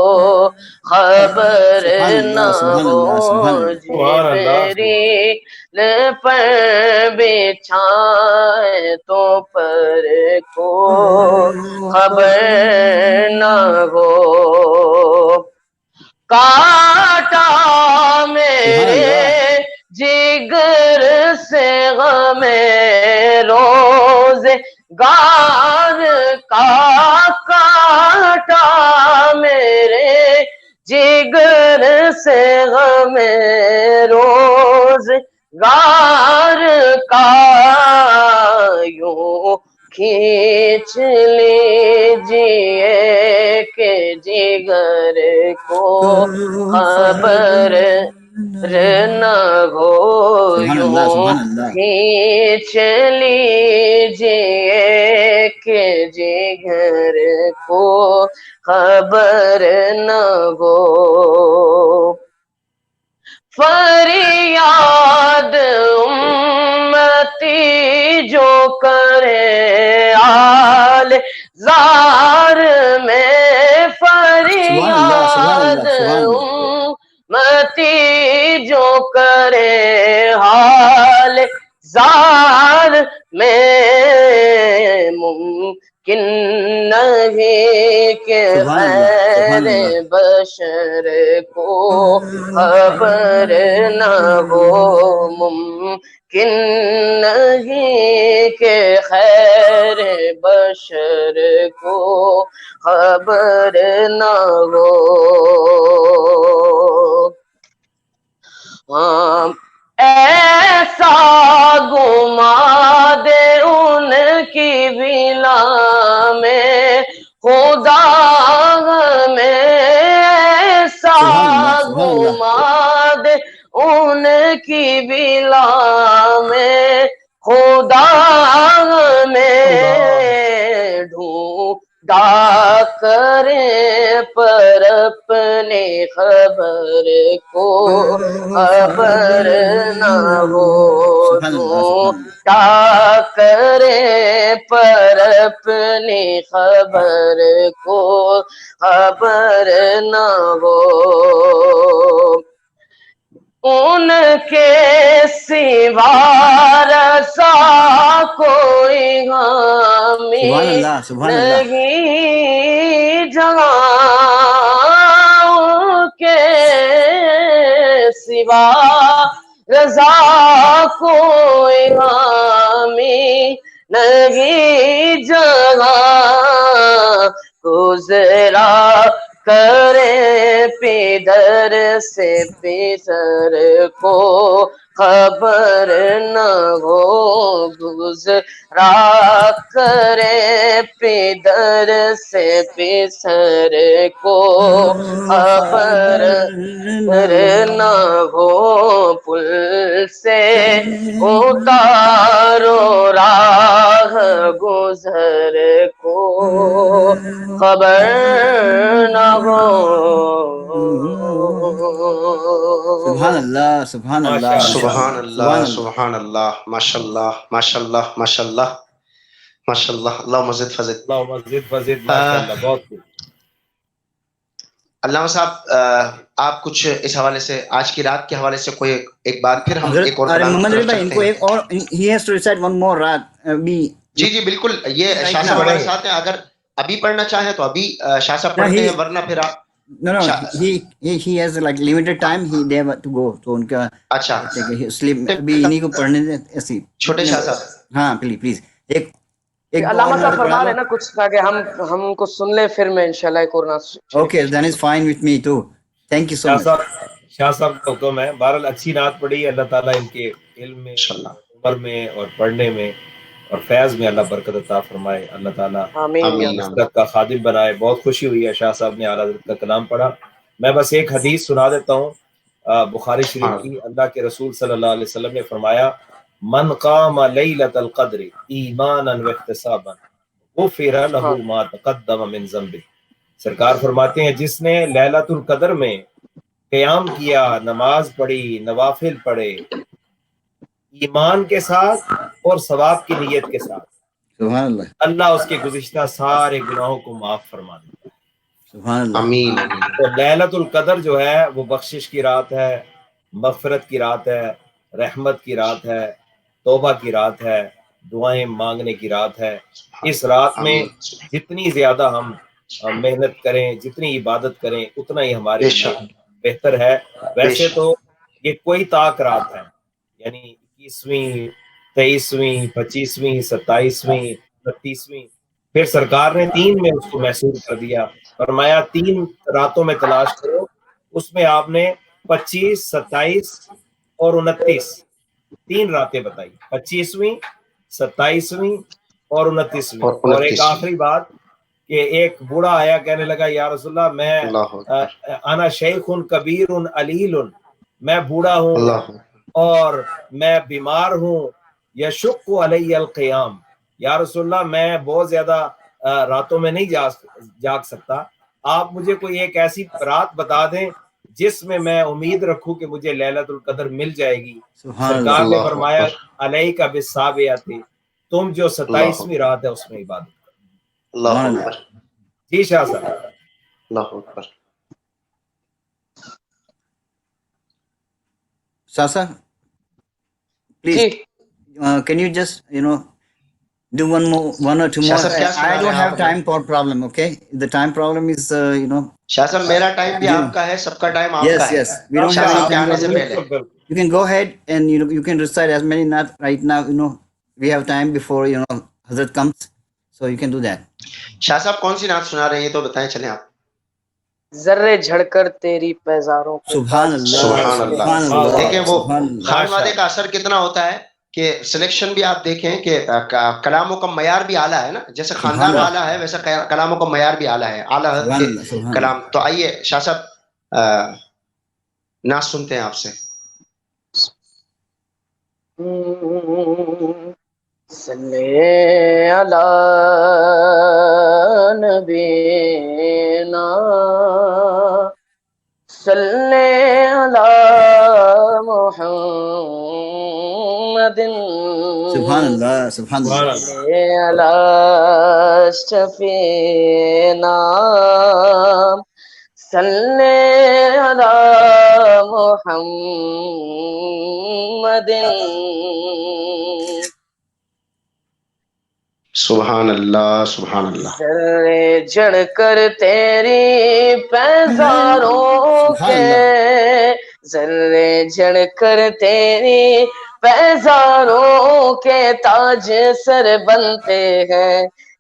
خبر نہ ہو جبریل پر بچھائے تو پر کو خبر نہ ہو کاٹا میرے جگر سے غم روز گار کا کاٹا میرے جگر سے غم روز گار کا یوں کھینچ لیجیے کہ جگر کو خبر نہ ہو یوں کھینچ لیجیے کہ جگر کو خبر نہ ہو فریاد امتی جو کرے آل زار میں فریاد امتی جو کرے حال زار میں ممکن نہیں کہ خیر بشر کو خبر نہ ہو ممکن نہیں کہ خیر بشر کو خبر نہ ہو ایسا گما دے ان کی بلا میں خدا میں ایسا گما دے ان کی بلا میں خدا میں ڈھونڈا کرے پر اپنی خبر کو خبر نہ ہو ڈھونڈا کرے پر اپنی خبر کو خبر نہ ہو ان کے سوا رسا کوئی حامی نہیں جہاں کے سوا رضا کوئی حامی نہیں جہاں گزرا کرے پیدر سے پیسر کو خبر نہ ہو گزرا کرے پیدر سے پیسر کو خبر نہ ہو پل سے اتارو راہ گزر کو خبر نہ ہو سبحان اللہ سبحان اللہ ماشاء اللہ، سبحان اللہ ماشاء اللہ ماشاء اللہ ماشاء اللہ ماشاء اللہ اللہ مزید فضل. اللہ مزید فضید، ماشاء اللہ، بہت خوب. علامہ صاحب آپ کچھ اس حوالے سے آج کی رات کے حوالے سے کوئی ایک بات پھر ہم ایک اور ارے کلام کی محمد طرف علی بھائی ان چلتے کو ہیں. ایک اور he has to recite one more رات بھی. جی جی بالکل، یہ شاہ صاحب ہمارے ساتھ ہیں، اگر ابھی پڑھنا چاہیں تو ابھی شاہ صاحب پڑھتے ہیں، ورنہ پھر آپ No, he has like limited time. They have to go. تو ان کا اچھا sleep بھی انہیں کو پڑھنے دیں ایسی. چھوٹے شاہ صاحب. ہاں پلیز ایک علامہ صاحب فرما رہے ہیں نا کچھ تاکہ ہم کو سن لیں، پھر میں انشاءاللہ ایک اور نعت. Okay, that is fine with me too. Thank you so much. شاہ صاحب کا حکم ہے. بہرحال اچھی نعت پڑھی، اللہ تعالیٰ ان کے علم میں، عمر میں اور پڑھنے میں اور فیض میں اللہ برکت عطا فرمائے. اللہ تعالیٰ آمین. حضرت کا خادم بنائے. بہت خوشی ہوئی ہے شاہ صاحب نے اعلیٰ حضرت کا کلام پڑھا. میں بس ایک حدیث سنا دیتا ہوں بخاری شریف کی. اللہ کے رسول صلی اللہ علیہ وسلم نے فرمایا من قام لیلۃ القدر ایمانا واحتسابا غفر له ما تقدم من ذنبه. سرکار فرماتے ہیں جس نے لیلۃ القدر میں قیام کیا، نماز پڑھی، نوافل پڑھے، ایمان کے ساتھ اور ثواب کی نیت کے ساتھ، سبحان اللہ اللہ اس کے گزشتہ سارے گناہوں کو معاف فرما دیتا ہے. سبحان اللہ. آمین. تو لیلۃ القدر جو ہے وہ بخشش کی رات ہے، مغفرت کی رات ہے، رحمت کی رات ہے، توبہ کی رات ہے، دعائیں مانگنے کی رات ہے. اس رات میں جتنی زیادہ ہم محنت کریں، جتنی عبادت کریں، اتنا ہی ہمارے لیے بہتر ہے. ویسے تو یہ کوئی طاق رات ہے، یعنی 21ویں، 23ویں، 25ویں، 27ویں، 29ویں. پھر سرکار نے 3 میں اس کو محسوس کر دیا. فرمایا 3 راتوں میں تلاش کرو. اس میں آپ نے 25، 27 اور 29 3 راتیں بتائی، 25ویں، 27ویں اور 29ویں. اور ایک آخری بات کہ ایک بوڑھا آیا کہنے لگا یا رسول اللہ میں انا شیخ کبیر علیل، میں بوڑھا ہوں اور میں بیمار ہوں، یشق علی القیام، یا رسول اللہ میں بہت زیادہ راتوں میں نہیں جاگ سکتا، آپ مجھے کوئی ایک ایسی رات بتا دیں جس میں میں امید رکھوں کہ مجھے لیلۃ القدر مل جائے گی. سرکار نے فرمایا علیک بالسابعۃ، تم جو 27ویں رات ہے اس میں عبادت کرو. اللہ اکبر. جی شاہ صاحب. اللہ اکبر. Sasa, please, can you just, do one or two more? I don't have time for problem, okay? The time problem is, شاہ صاحب میرا ٹائم بھی آپ کا ہے، سب کا ٹائم آپ کا ہے. yes, we don't Shah have صاحب کے any آنے سے time. پہلے You can go ahead and, you can recite as many not right now, we have time before, Hazrat comes. So you can do that. شاہ صاحب کون سی نعت سنا رہے ہیں یہ تو بتائیں چلیں آپ. ذرے جھڑ کر تیری پیزاروں کو. سبحان اللہ. دیکھیں وہ خان وادے کا اثر کتنا ہوتا ہے کہ سلیکشن بھی آپ دیکھیں کہ کلاموں کا معیار بھی اعلیٰ ہے نا، جیسے خاندان اعلیٰ ہے ویسے کلاموں کا معیار بھی اعلیٰ ہے، اعلیٰ کلام. تو آئیے شاہ صاحب نعت سنتے ہیں آپ سے. صلی علی نبینا صلی علی محمد سبحان اللہ صلی علی شفینا صلی علی محمد. سبحان اللہ سبحان اللہ. ذرے جڑ کر تیری پیزاروں کے، ذرے جڑ کر تیری پیزاروں کے تاج سر بنتے ہیں،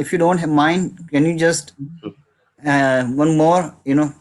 if you don't mind, can you just one more,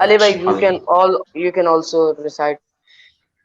Ali bhai, you can also recite.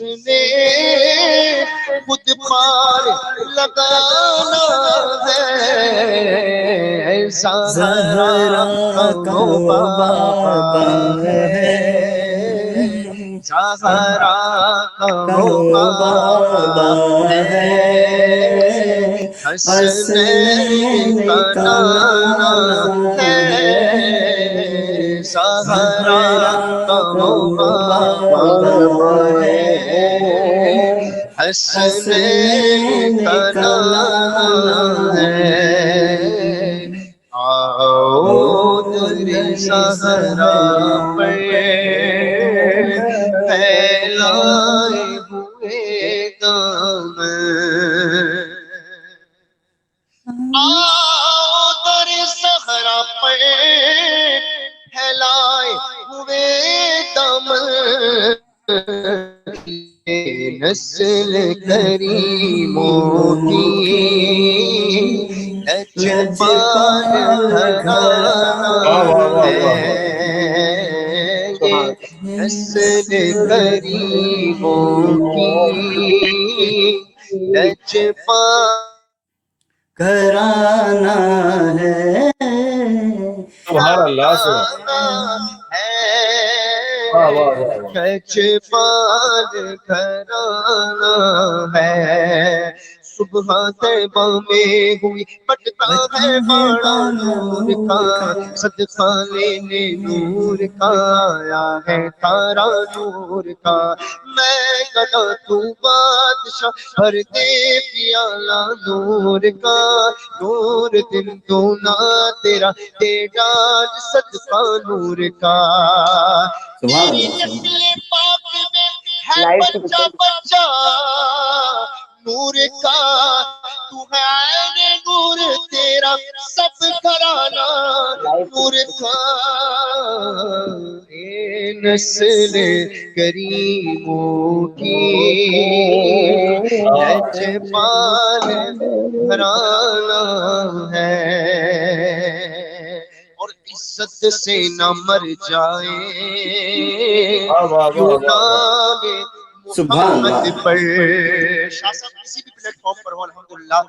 نے خود پار لگانا ہے، زہرا کا وہ بابا ہے، زہرا کا وہ بابا ہے، حسنین کا نانا ہے، زہرا کا وہ بابا ہے، حسنین کا نانا ہے، آؤ در زہرا پر پھیلائے ہوئے دامن، آؤ در زہرا پر پھیلائے ہوئے دامن، نسل کریموں کی لجپال گھرانہ ہے، نسل کریموں کی لجپال گھرانہ ہے، سبحان اللہ سے لجپال گھرانہ ہے، صبح طیبہ میں ہوئی بٹتا ہے بڑا نور کا، صدقہ لینے نور کا آیا ہے تارا نور کا، میں گدا تو بادشاہ بھر دے پیالہ نور کا، نور دن دونا تیرا تیرا صدقہ نور کا، تیری نسل پاک میں ہے بچہ بچہ نور کا، تو ہے عین نور تیرا سب گھرانہ نور کا، اے نسل کریموں کی لجپال گھرانہ ہے، اور عزت سے نہ مر جائے کیوں نام محمد پر، شاہ صاحب کسی بھی پلیٹ فارم پر ہو الحمدللہ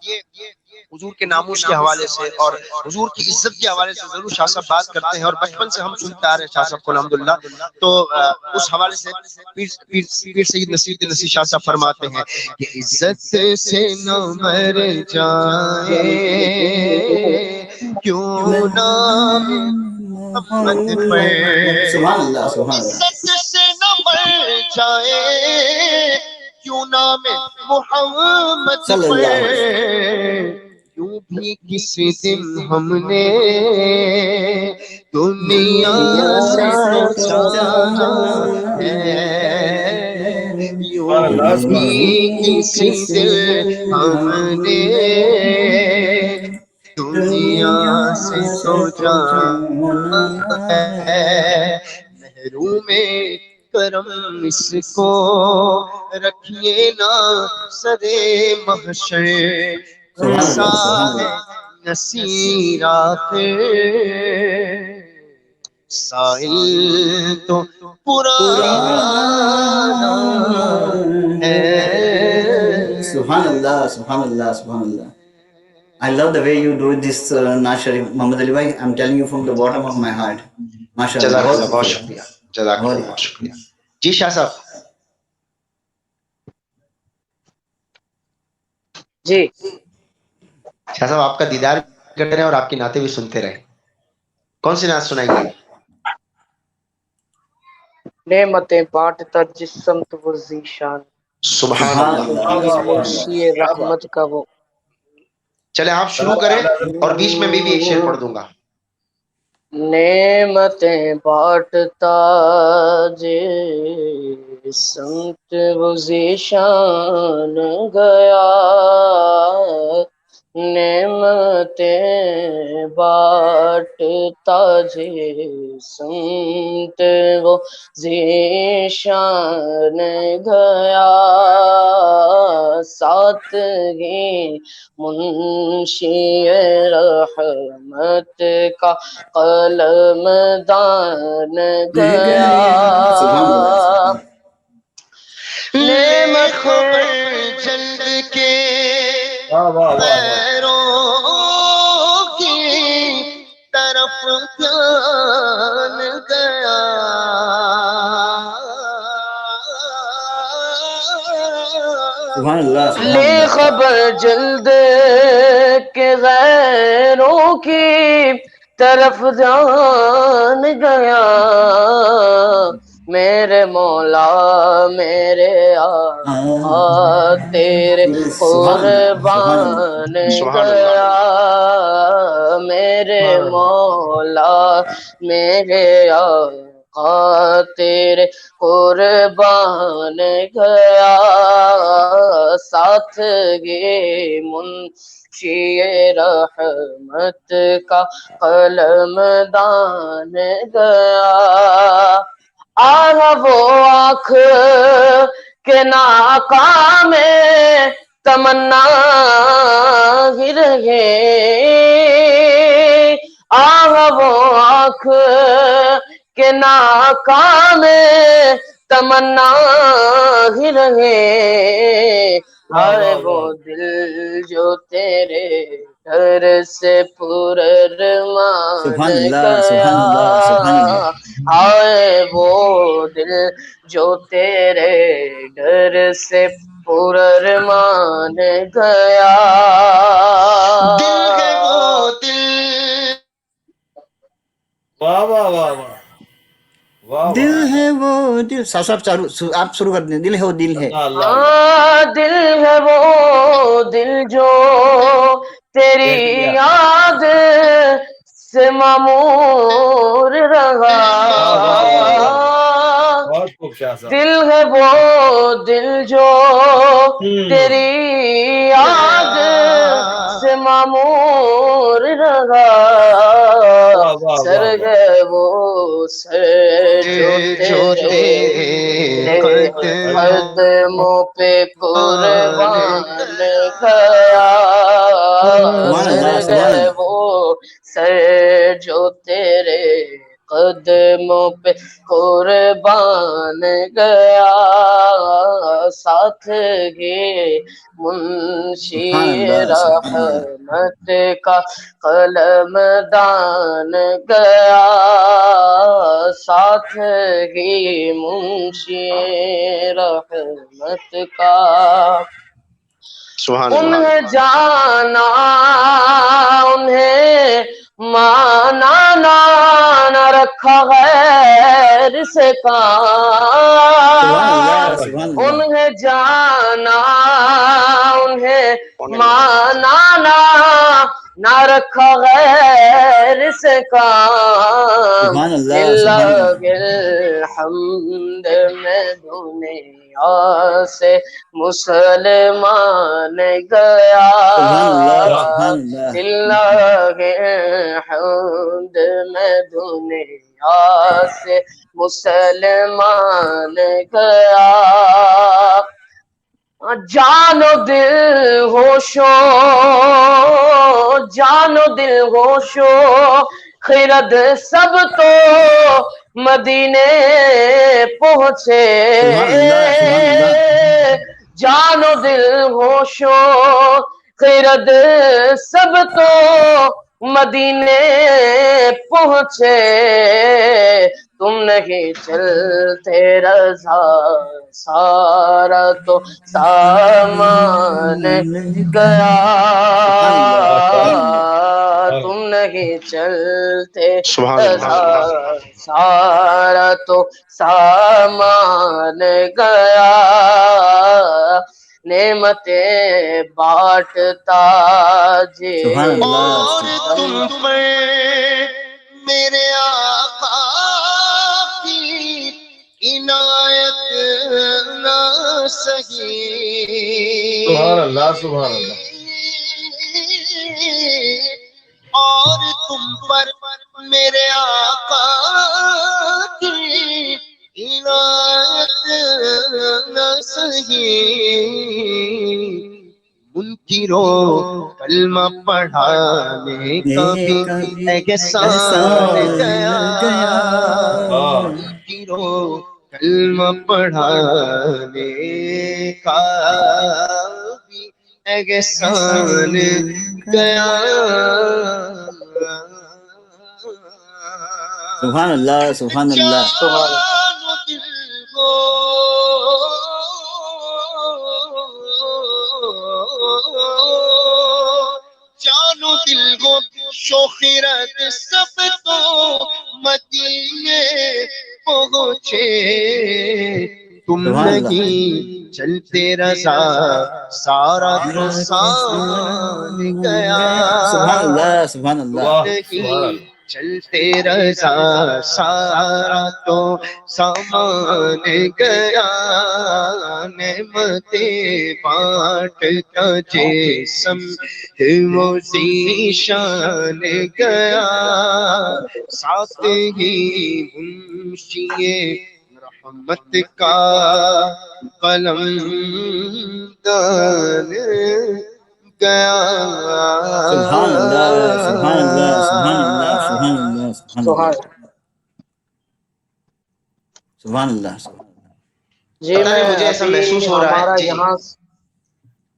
یہ حضور کے ناموس کے حوالے سے اور حضور کی عزت کے حوالے سے ضرور شاہ صاحب بات کرتے ہیں، اور بچپن سے ہم سنتے آ رہے ہیں شاہ صاحب کو الحمدللہ، تو اس حوالے سے پیر سید نصیر الدین نصیر شاہ صاحب فرماتے ہیں کہ عزت سے نہ مر جائے کیوں نام محمد پر، سبحان اللہ سبحان اللہ، عزت سے نہ مر جائے کیوں نام محمد صلی پر، اللہ علیہ وسلم، یوں بھی کسی دن ہم نے دنیا سے تو جانا ہے، یوں بھی کسی دن ہم نے دنیا سے تو جانا ہے، محروم کرم اس کو رکھیے نا سرے محشر، ایسا ہے نصیر آخر سائل تو پرانا ہے، سبحان اللہ سبحان اللہ سبحان اللہ. I love the way you do this, Naaz Sharif. Muhammad Ali bhai, I'm telling you from the bottom of my heart. MashaAllah. جزاک اللہ، بہت شکریہ، جزاک اللہ، بہت شکریہ. جی شاہ صاحب. جی شاہ صاحب آپ کا دیدار کرتے رہے اور آپ کی نعتیں بھی سنتے رہے، کون سی نعت سنائیں گے؟ نعمتیں بانٹتا جس سمت وہ ذیشان، سبحان اللہ. منشی رحمت کا وہ. چلے آپ شروع کریں اور بیچ میں بھی ایک شعر پڑھ دوں گا. نعمتیں بانٹتا جس سمت وہ ذیشان گیا، نعمتیں بانٹتا جس سمت وہ ذیشان گیا، ساتھ ہی منشی رحمت کا قلم دان گیا، نعمت خبر جلد کے واہ واہ واہ واہ غیروں کی طرف دھیان گیا سبحان اللہ سبحان لے اللہ. خبر جلد کے غیروں کی طرف جان گیا میرے مولا میرے آقا تیرے سبحان اللہ سبحان اللہ. قربان سبحان گیا میرے مولا میرے آقا تیرے قربان گیا ساتھ گے منشی رحمت کا قلم دان گیا وہ آنکھ کے ناکام تمنا ہی رہے وہ آنکھ کے ناکام تمنا ہی رہے ہائے وہ دل جو تیرے گھر سے پرارمان سبحان اللہ سبحان گیا اللہ سبحان اللہ. ہائے وہ دل جو تیرے ڈر سے پرارمان گیا دل ہے وہ دل واہ واہ واہ واہ واہ دل ہے وہ دل. صاحب آپ شروع کر دیں. دل ہے وہ دل ہے. اللہ دل ہے وہ دل جو تیری یاد سے معمور رہا بہت خوب شاہ صاحب دل ہے وہ دل جو تیری یاد سے معمور رہا سر ہے وہ سر جو تیرے قدموں پہ قربان گیا سر ہے وہ سر جو تیرے قدموں پہ قربان گیا ساتھ گے منشی رحمت کا قلم دان گیا ساتھ گے منشی رحمت کا سبحان انہیں جانا انہیں مانا نہ رکھا غیر سے کام انہیں جانا انہیں مانا نہ رکھا غیر سے کام للہ الحمد میں دنیا سے مسلمان گیا للہ الحمد میں دنیا سے مسلمان گیا جان و دل ہوشو جان و دل ہوشو خرد سب تو مدینے پہنچے جان و دل ہوشو خرد سب تو مدینے پہنچے تم نہیں چلتے رضا سارا تو سامان گیا تم نہیں چلتے رضا سارا تو سامان گیا نعمتیں بانٹتا جی اور تم پر میرے آقا کی عنایت نہ سہی سبحان اللہ سبحان اللہ اور تم پر میرے آقا کی عنایت نہ سہی منکروں کلمہ پڑھانے کا بھی احسان گیا منکروں کلمہ پڑھانے کا بھی احسان گیا. سبحان اللہ، سبحان اللہ. جان و دل کو جان و دل کو شوخیرت سب تو مدینے پہنچے. تم سبحان اللہ. نہیں چلتے رضا سارا تو سان گیا. سبحان اللہ، سبحان اللہ. واہ سبحان اللہ. چلتے رضا سارا تو سامان گیا. نعمتیں بانٹ کا جسم وہ ذیشان گیا. ساتھ ہی منشیے رحمت کا قلم دان گیا. سبحان اللہ، سبحان اللہ، سبحان اللہ، سبحان اللہ، سبحان اللہ، سبحان اللہ. جی پتہ میں نہیں مجھے ایسا محسوس ہو رہا ہے. ہمارا جی یہاں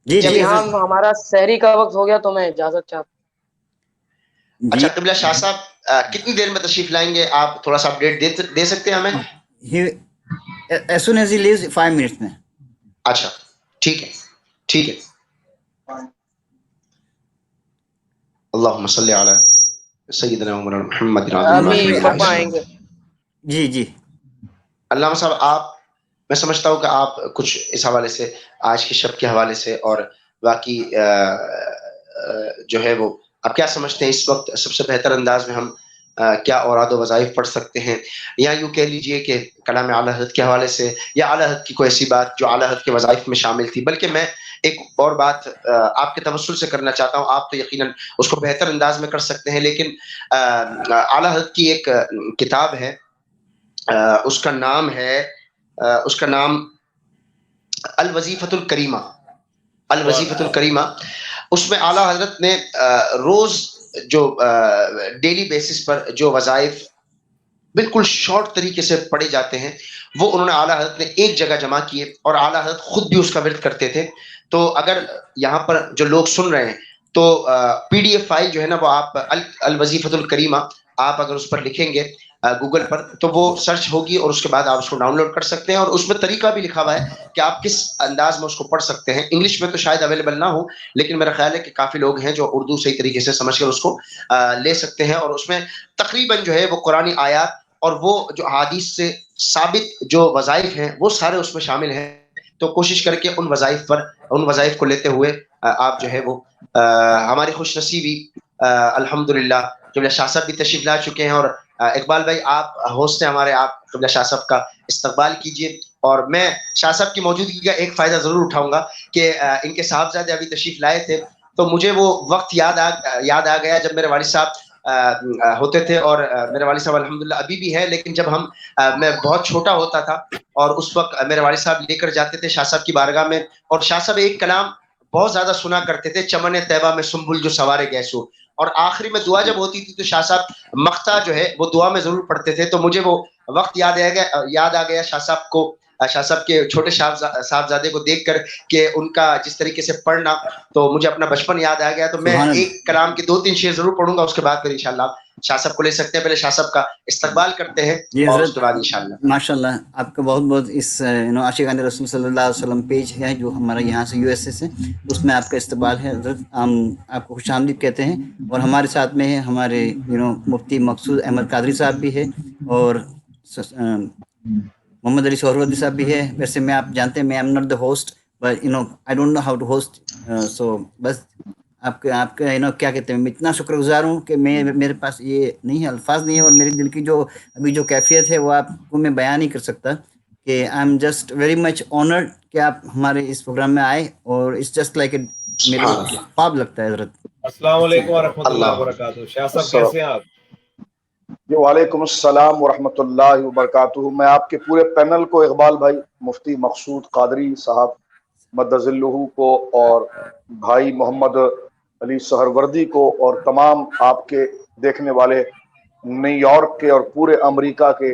جی جب جی یہاں ہمارا سحری کا وقت ہو گیا تو میں اجازت چاہتا اچھا قبلہ شاہ صاحب کتنی دیر میں تشریف لائیں گے؟ آپ تھوڑا سا اپڈیٹ دے سکتے ہیں ہمیں؟ as soon as he leaves 5 minutes میں. اچھا ٹھیک ہے ٹھیک ہے. اللہم صلی علی سیدنا مولانا محمد ہوں. ابھی پپا آئیں گے. جی جی. علامہ صاحب آپ، میں سمجھتا ہوں کہ آپ کچھ اس حوالے سے آج کی شب کے حوالے سے اور باقی جو ہے وہ آپ کیا سمجھتے ہیں اس وقت سب سے بہتر انداز میں ہم کیا اوراد و وظائف پڑھ سکتے ہیں، یا یوں کہہ لیجئے کہ کلام اعلیٰ حضرت کے حوالے سے یا اعلیٰ حضرت کی کوئی ایسی بات جو اعلیٰ حضرت کے وظائف میں شامل تھی. بلکہ میں ایک اور بات آپ کے توسل سے کرنا چاہتا ہوں. آپ تو یقیناً اس کو بہتر انداز میں کر سکتے ہیں، لیکن اعلیٰ حضرت کی ایک کتاب ہے، اس کا نام الوظیفۃ الکریمہ. الوظیفۃ الکریمہ. اس میں اعلیٰ حضرت نے روز جو ڈیلی بیسس پر جو وظائف بالکل شارٹ طریقے سے پڑھے جاتے ہیں وہ انہوں نے اعلیٰ حضرت نے ایک جگہ جمع کیے، اور اعلیٰ حضرت خود بھی اس کا ورد کرتے تھے. تو اگر یہاں پر جو لوگ سن رہے ہیں تو PDF فائل جو ہے نا وہ آپ الوظیفۃ الکریمہ آپ اگر اس پر لکھیں گے گوگل پر تو وہ سرچ ہوگی، اور اس کے بعد آپ اس کو ڈاؤن لوڈ کر سکتے ہیں. اور اس میں طریقہ بھی لکھا ہوا ہے کہ آپ کس انداز میں اس کو پڑھ سکتے ہیں. انگلش میں تو شاید اویلیبل نہ ہو، لیکن میرا خیال ہے کہ کافی لوگ ہیں جو اردو صحیح طریقے سے سمجھ کر اس کو لے سکتے ہیں. اور اس میں تقریباً جو ہے وہ قرآنی آیات اور وہ جو احادیث سے ثابت جو وظائف ہیں وہ سارے اس میں شامل ہیں. تو کوشش کر کے ان وظائف کو لیتے ہوئے آپ جو ہے وہ ہماری خوش نصیبی الحمدللہ قبلہ شاہ صاحب بھی تشریف لا چکے ہیں. اور اقبال بھائی آپ ہوسٹ ہیں ہمارے، آپ قبلہ شاہ صاحب کا استقبال کیجئے. اور میں شاہ صاحب کی موجودگی کا ایک فائدہ ضرور اٹھاؤں گا کہ ان کے صاحبزادے ابھی تشریف لائے تھے تو مجھے وہ وقت یاد آ گیا جب میرے والد صاحب ہوتے تھے. اور میرے والد صاحب الحمدللہ ابھی بھی ہے، لیکن جب میں بہت چھوٹا ہوتا تھا اور اس وقت میرے والد صاحب لے کر جاتے تھے شاہ صاحب کی بارگاہ میں. اور شاہ صاحب ایک کلام بہت زیادہ سنا کرتے تھے، چمن طیبہ میں سنبل جو سوارے گیسو. اور آخری میں دعا جب ہوتی تھی تو شاہ صاحب مقطع جو ہے وہ دعا میں ضرور پڑھتے تھے. تو مجھے وہ وقت یاد آ گیا شاہ صاحب کو، شاہ صاحب کے چھوٹے صاحبزادے کو دیکھ کر کہ ان کا جس طریقے سے پڑھنا، تو مجھے اپنا بچپن یاد آ گیا. تو میں ایک کلام کے 2-3 شعر ضرور پڑھوں گا، اس کے بعد پھر انشاءاللہ شاہ صاحب کو لے سکتے ہیں. پہلے شاہ صاحب کا استقبال کرتے ہیں اور اس کے بعد انشاءاللہ. ماشاء اللہ آپ کا بہت بہت اس عاشقان رسول صلی اللہ علیہ وسلم پیج ہے جو ہمارا یہاں سے USA سے، اس میں آپ کا استقبال ہے حضرت. ہم آپ کو خوش آمدید کہتے ہیں. اور ہمارے ساتھ میں ہے ہمارے مفتی مقصود احمد قادری صاحب بھی ہے، اور محمد علی سہروردی صاحب بھی ہے. ویسے میں آپ جانتے ہیں میں am not the host, but I don't know how to host. So بس آپ کا کیا کہتے ہیں، میں اتنا شکر گزار ہوں کہ میرے پاس یہ نہیں ہے، الفاظ نہیں ہے، اور میرے دل کی جو ابھی جو کیفیت ہے وہ آپ کو میں بیان نہیں کر سکتا. کہ I am just very much honoured کہ آپ ہمارے اس پروگرام میں آئے، اور اٹس جسٹ لائک میرے خواب لگتا ہے حضرت. السلام علیکم ورحمۃ اللہ وبرکاتہ. شاہ صاحب کیسے ہیں آپ؟ جی وعلیکم السلام ورحمۃ اللہ وبرکاتہ. میں آپ کے پورے پینل کو، اقبال بھائی، مفتی مقصود قادری صاحب مدظ اللہ کو، اور بھائی محمد علی سہروردی کو، اور تمام آپ کے دیکھنے والے نیو یارک کے اور پورے امریکہ کے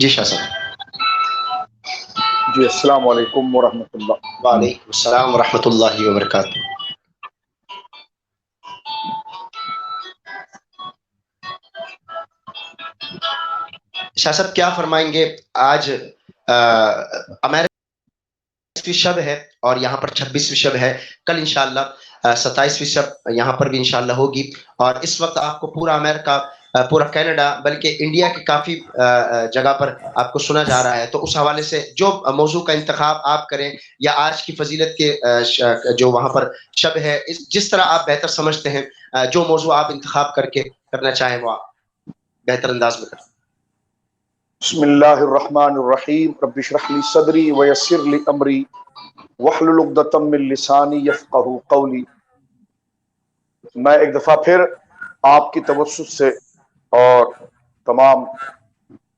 جی شاہ صاحب. جی السلام علیکم ورحمۃ اللہ. وعلیکم السلام ورحمۃ اللہ وبرکاتہ. شاہ صاحب کیا فرمائیں گے؟ آج امریکہ شب ہے اور یہاں پر 26ویں شب ہے. کل انشاءاللہ 27ویں شب یہاں پر بھی انشاءاللہ ہوگی. اور اس وقت آپ کو پورا امریکہ، پورا کینیڈا، بلکہ انڈیا کی کافی جگہ پر آپ کو سنا جا رہا ہے. تو اس حوالے سے جو موضوع کا انتخاب آپ کریں یا آج کی فضیلت کے جو وہاں پر شب ہے، جس طرح آپ بہتر سمجھتے ہیں، جو موضوع آپ انتخاب کر کے کرنا چاہیں وہ آپ بہتر انداز میں کریں. بسم اللہ الرحمن الرحیم. رب اشرح لی صدری ویسر لی امری واحلل عقدۃ من لسانی یفقہوا قولی. میں ایک دفعہ پھر آپ کی توسط سے اور تمام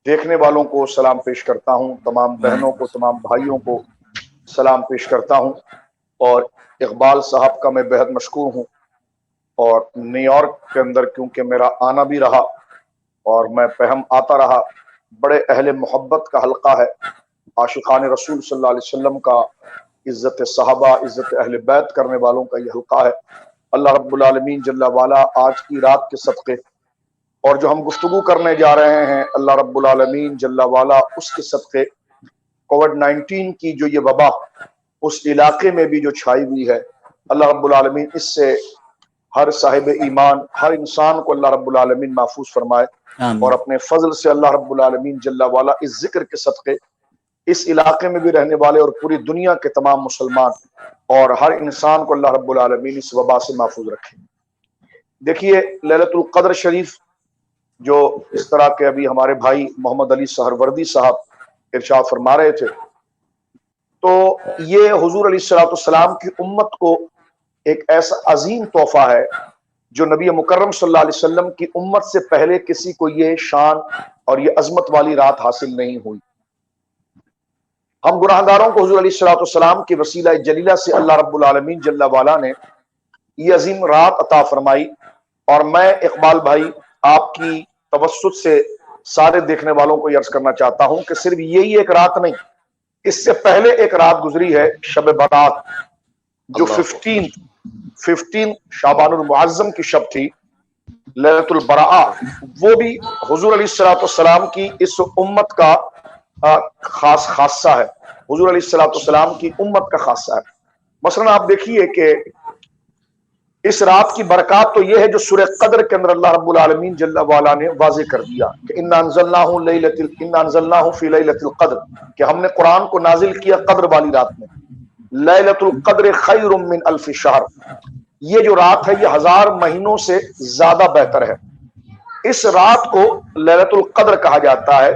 دیکھنے والوں کو سلام پیش کرتا ہوں، تمام بہنوں کو، تمام بھائیوں کو سلام پیش کرتا ہوں. اور اقبال صاحب کا میں بہت مشکور ہوں. اور نیو یارک کے اندر کیونکہ میرا آنا بھی رہا اور میں پہم آتا رہا، بڑے اہل محبت کا حلقہ ہے، عاشقان رسول صلی اللہ علیہ وسلم کا، عزت صحابہ، عزت اہل بیت کرنے والوں کا یہ حلقہ ہے. اللہ رب العالمین جل والا آج کی رات کے صدقے اور جو ہم گفتگو کرنے جا رہے ہیں، اللہ رب العالمین جل والا اس کے صدقے کووڈ-19 کی جو یہ وبا اس علاقے میں بھی جو چھائی ہوئی ہے، اللہ رب العالمین اس سے ہر صاحب ایمان، ہر انسان کو اللہ رب العالمین محفوظ فرمائے. اور اپنے فضل سے اللہ رب العالمین جل والا اس ذکر کے صدقے اس علاقے میں بھی رہنے والے اور پوری دنیا کے تمام مسلمان اور ہر انسان کو اللہ رب العالمین اس وبا سے محفوظ رکھے. دیکھیے لیلۃ القدر شریف جو اس طرح کے ابھی ہمارے بھائی محمد علی سہروردی صاحب ارشاد فرما رہے تھے، تو یہ حضور علیہ السلام کی امت کو ایک ایسا عظیم تحفہ ہے جو نبی مکرم صلی اللہ علیہ وسلم کی امت سے پہلے کسی کو یہ شان اور یہ عظمت والی رات حاصل نہیں ہوئی. ہم گناہ گاروں کو حضور علیہ السلام کی وسیلہ جلیلہ سے اللہ رب العالمین جل والا نے یہ عظیم رات عطا فرمائی. اور میں اقبال بھائی آپ کی توسط سے سارے دیکھنے والوں کو یہ عرض کرنا چاہتا ہوں کہ صرف یہی ایک رات نہیں، اس سے پہلے ایک رات گزری ہے شب برات، جو 15 شعبان المعظم کی شب تھی، لیلۃ البراء. وہ بھی حضور علیہ السلام کی اس امت کا خاصہ ہے، حضور علیہ السلام کی امت کا خاصہ ہے. مثلا آپ دیکھیے کہ اس رات کی برکات تو یہ ہے جو سورہ قدر کے اندر اللہ رب العالمین جل وعلا نے واضح کر دیا کہ انا انزلناہ فی لیلۃ القدر، کہ ہم نے قرآن کو نازل کیا قدر والی رات میں. لیلۃ القدر خیر من الف شہر، یہ جو رات ہے یہ 1000 مہینوں سے زیادہ بہتر ہے. اس رات کو لیلۃ القدر کہا جاتا ہے.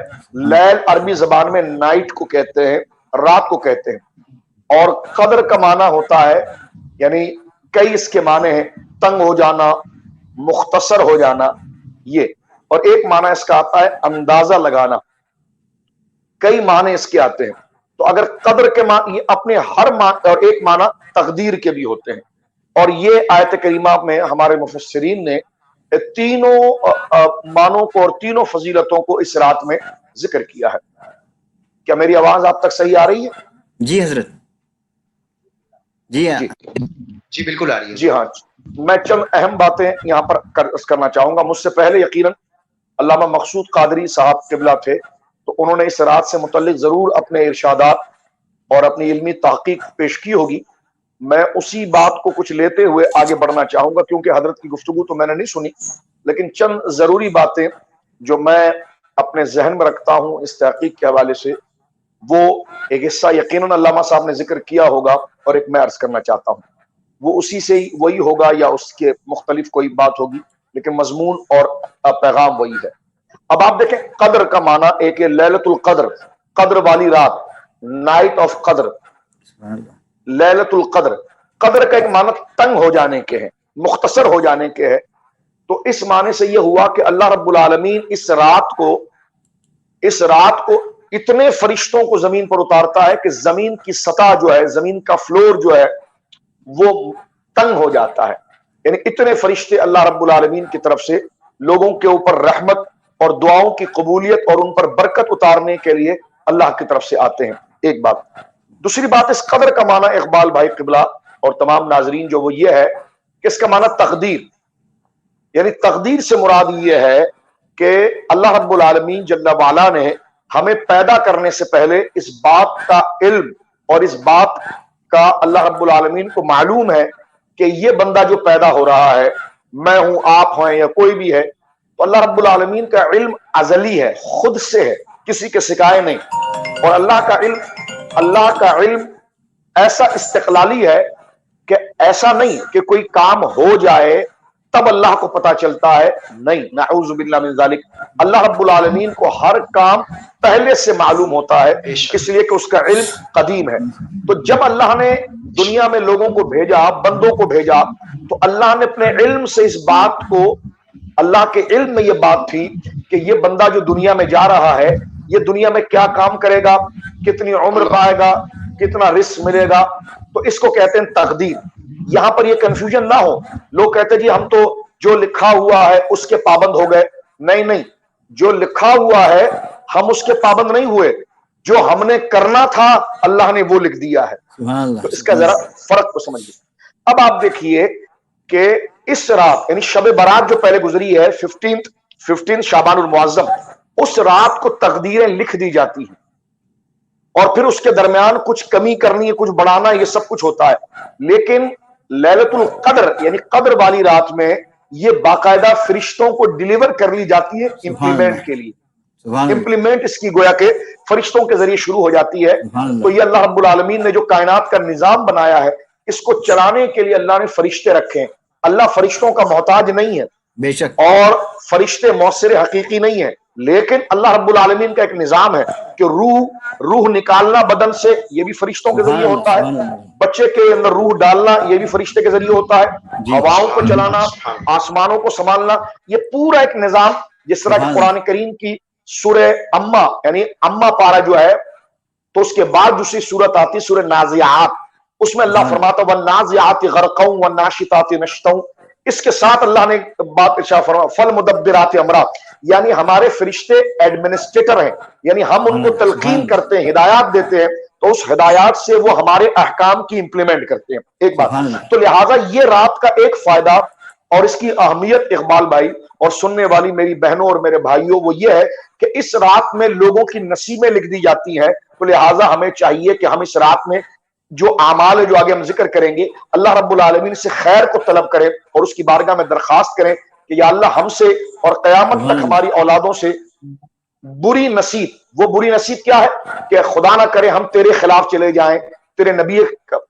لیل عربی زبان میں نائٹ کو کہتے ہیں، رات کو کہتے ہیں. اور قدر کا معنی ہوتا ہے، یعنی کئی اس کے معنی ہیں، تنگ ہو جانا، مختصر ہو جانا یہ. اور ایک معنی اس کا آتا ہے اندازہ لگانا. کئی معنی اس کے آتے ہیں. تو اگر قدر کے معنی یہ اپنے ہر معنی، اور ایک معنی تقدیر کے بھی ہوتے ہیں. اور یہ آیت کریمہ میں ہمارے مفسرین نے تینوں معنوں کو اور تینوں فضیلتوں کو اس رات میں ذکر کیا ہے. کیا میری آواز آپ تک صحیح آ رہی ہے؟ جی حضرت، جی بالکل آ رہی ہے. جی ہاں، میں چند اہم باتیں یہاں پر کرنا چاہوں گا. مجھ سے پہلے یقیناً علامہ مقصود قادری صاحب قبلہ تھے، تو انہوں نے اس رات سے متعلق ضرور اپنے ارشادات اور اپنی علمی تحقیق پیش کی ہوگی. میں اسی بات کو کچھ لیتے ہوئے آگے بڑھنا چاہوں گا، کیونکہ حضرت کی گفتگو تو میں نے نہیں سنی، لیکن چند ضروری باتیں جو میں اپنے ذہن میں رکھتا ہوں اس تحقیق کے حوالے سے، وہ ایک حصہ یقیناً علامہ صاحب نے ذکر کیا ہوگا اور ایک میں عرض کرنا چاہتا ہوں. وہ اسی سے ہی وہی ہوگا یا اس کے مختلف کوئی بات ہوگی، لیکن مضمون اور پیغام وہی ہے. اب آپ دیکھیں قدر کا معنی ایک ہے لیلۃ القدر، قدر والی رات، نائٹ آف قدر. لیلۃ القدر، قدر کا ایک معنی تنگ ہو جانے کے ہے، مختصر ہو جانے کے ہے. تو اس معنی سے یہ ہوا کہ اللہ رب العالمین اس رات کو اتنے فرشتوں کو زمین پر اتارتا ہے کہ زمین کی سطح جو ہے، زمین کا فلور جو ہے وہ تنگ ہو جاتا ہے. یعنی اتنے فرشتے اللہ رب العالمین کی طرف سے لوگوں کے اوپر رحمت اور دعاؤں کی قبولیت اور ان پر برکت اتارنے کے لیے اللہ کی طرف سے آتے ہیں. ایک بات. دوسری بات، اس قدر کا معنی اقبال بھائی قبلہ اور تمام ناظرین جو وہ یہ ہے کہ اس کا معنی تقدیر، یعنی تقدیر سے مراد یہ ہے کہ اللہ رب العالمین جل وعلا نے ہمیں پیدا کرنے سے پہلے اس بات کا علم اور اس بات کا اللہ رب العالمین کو معلوم ہے کہ یہ بندہ جو پیدا ہو رہا ہے، میں ہوں، آپ ہیں یا کوئی بھی ہے، تو اللہ رب العالمین کا علم ازلی ہے، خود سے ہے، کسی کے سکھائے نہیں. اور اللہ کا علم ایسا استقلالی ہے کہ ایسا نہیں کہ کوئی کام ہو جائے تب اللہ کو پتا چلتا ہے، نہیں، نعوذ باللہ من ذالک. اللہ رب العالمین کو ہر کام پہلے سے معلوم ہوتا ہے، اس لیے کہ اس کا علم قدیم ہے. تو جب اللہ نے دنیا میں لوگوں کو بھیجا، بندوں کو بھیجا، تو اللہ نے اپنے علم سے اس بات کو، اللہ کے علم میں یہ بات تھی کہ یہ بندہ جو دنیا میں جا رہا ہے، یہ دنیا میں کیا کام کرے گا، کتنی عمر پائے گا، کتنا رزق ملے گا. تو اس کو کہتے ہیں تقدیر. یہاں پر یہ کنفیوژن نہ ہو. لوگ کہتے ہیں جی ہم تو جو لکھا ہوا ہے اس کے پابند ہو گئے. نہیں، جو لکھا ہوا ہے ہم اس کے پابند نہیں ہوئے، جو ہم نے کرنا تھا اللہ نے وہ لکھ دیا ہے. تو اس کا ذرا فرق کو سمجھیے. اب آپ دیکھیے کہ اس رات، یعنی شب برات جو پہلے گزری ہے 15 شعبان المعظم، اس رات کو تقدیریں لکھ دی جاتی ہیں، اور پھر اس کے درمیان کچھ کمی کرنی ہے، کچھ بڑھانا، یہ سب کچھ ہوتا ہے. لیکن لیلۃ القدر یعنی قدر والی رات میں یہ باقاعدہ فرشتوں کو ڈیلیور کر لی جاتی ہے امپلیمنٹ کے لیے. امپلیمنٹ اس کی گویا کہ فرشتوں کے ذریعے شروع ہو جاتی ہے. تو یہ اللہ رب العالمین نے جو کائنات کا نظام بنایا ہے، اس کو چلانے کے لیے اللہ نے فرشتے رکھے ہیں. اللہ فرشتوں کا محتاج نہیں ہے، بے شک، اور فرشتے مؤثر حقیقی نہیں ہیں، لیکن اللہ رب العالمین کا ایک نظام ہے کہ روح نکالنا بدن سے، یہ بھی فرشتوں کے ذریعے ہوتا ہے. بچے کے اندر روح ڈالنا، یہ بھی فرشتے کے ذریعے ہوتا ہے. ہواؤں کو چلانا، آسمانوں کو سنبھالنا، یہ پورا ایک نظام. جس طرح کہ قرآن کریم کی سورہ اما، یعنی اما پارا جو ہے، تو اس کے بعد دوسری سورت آتی سورہ نازعات، اس میں اللہ فرماتا والنازعات غرقا والناشطات نشطا. اس کے ساتھ اللہ نے بات ارشاد فرمایا فالمدبرات امرا، یعنی ہمارے فرشتے ایڈمنسٹریٹر ہیں، یعنی ہم ان کو تلقین کرتے ہیں، ہدایات دیتے ہیں، تو اس ہدایات سے وہ ہمارے احکام کی امپلیمنٹ کرتے ہیں. ایک بات. تو لہٰذا یہ رات کا ایک فائدہ اور اس کی اہمیت اقبال بھائی اور سننے والی میری بہنوں اور میرے بھائیوں، وہ یہ ہے کہ اس رات میں لوگوں کی نصیبیں لکھ دی جاتی ہیں. تو لہٰذا ہمیں چاہیے کہ ہم اس رات میں جو اعمال ہے، جو آگے ہم ذکر کریں گے، اللہ رب العالمین سے خیر کو طلب کریں اور اس کی بارگاہ میں درخواست کریں کہ یا اللہ ہم سے اور قیامت تک ہماری اولادوں سے بری نصیب، وہ بری نصیب کیا ہے کہ خدا نہ کرے ہم تیرے خلاف چلے جائیں، تیرے نبی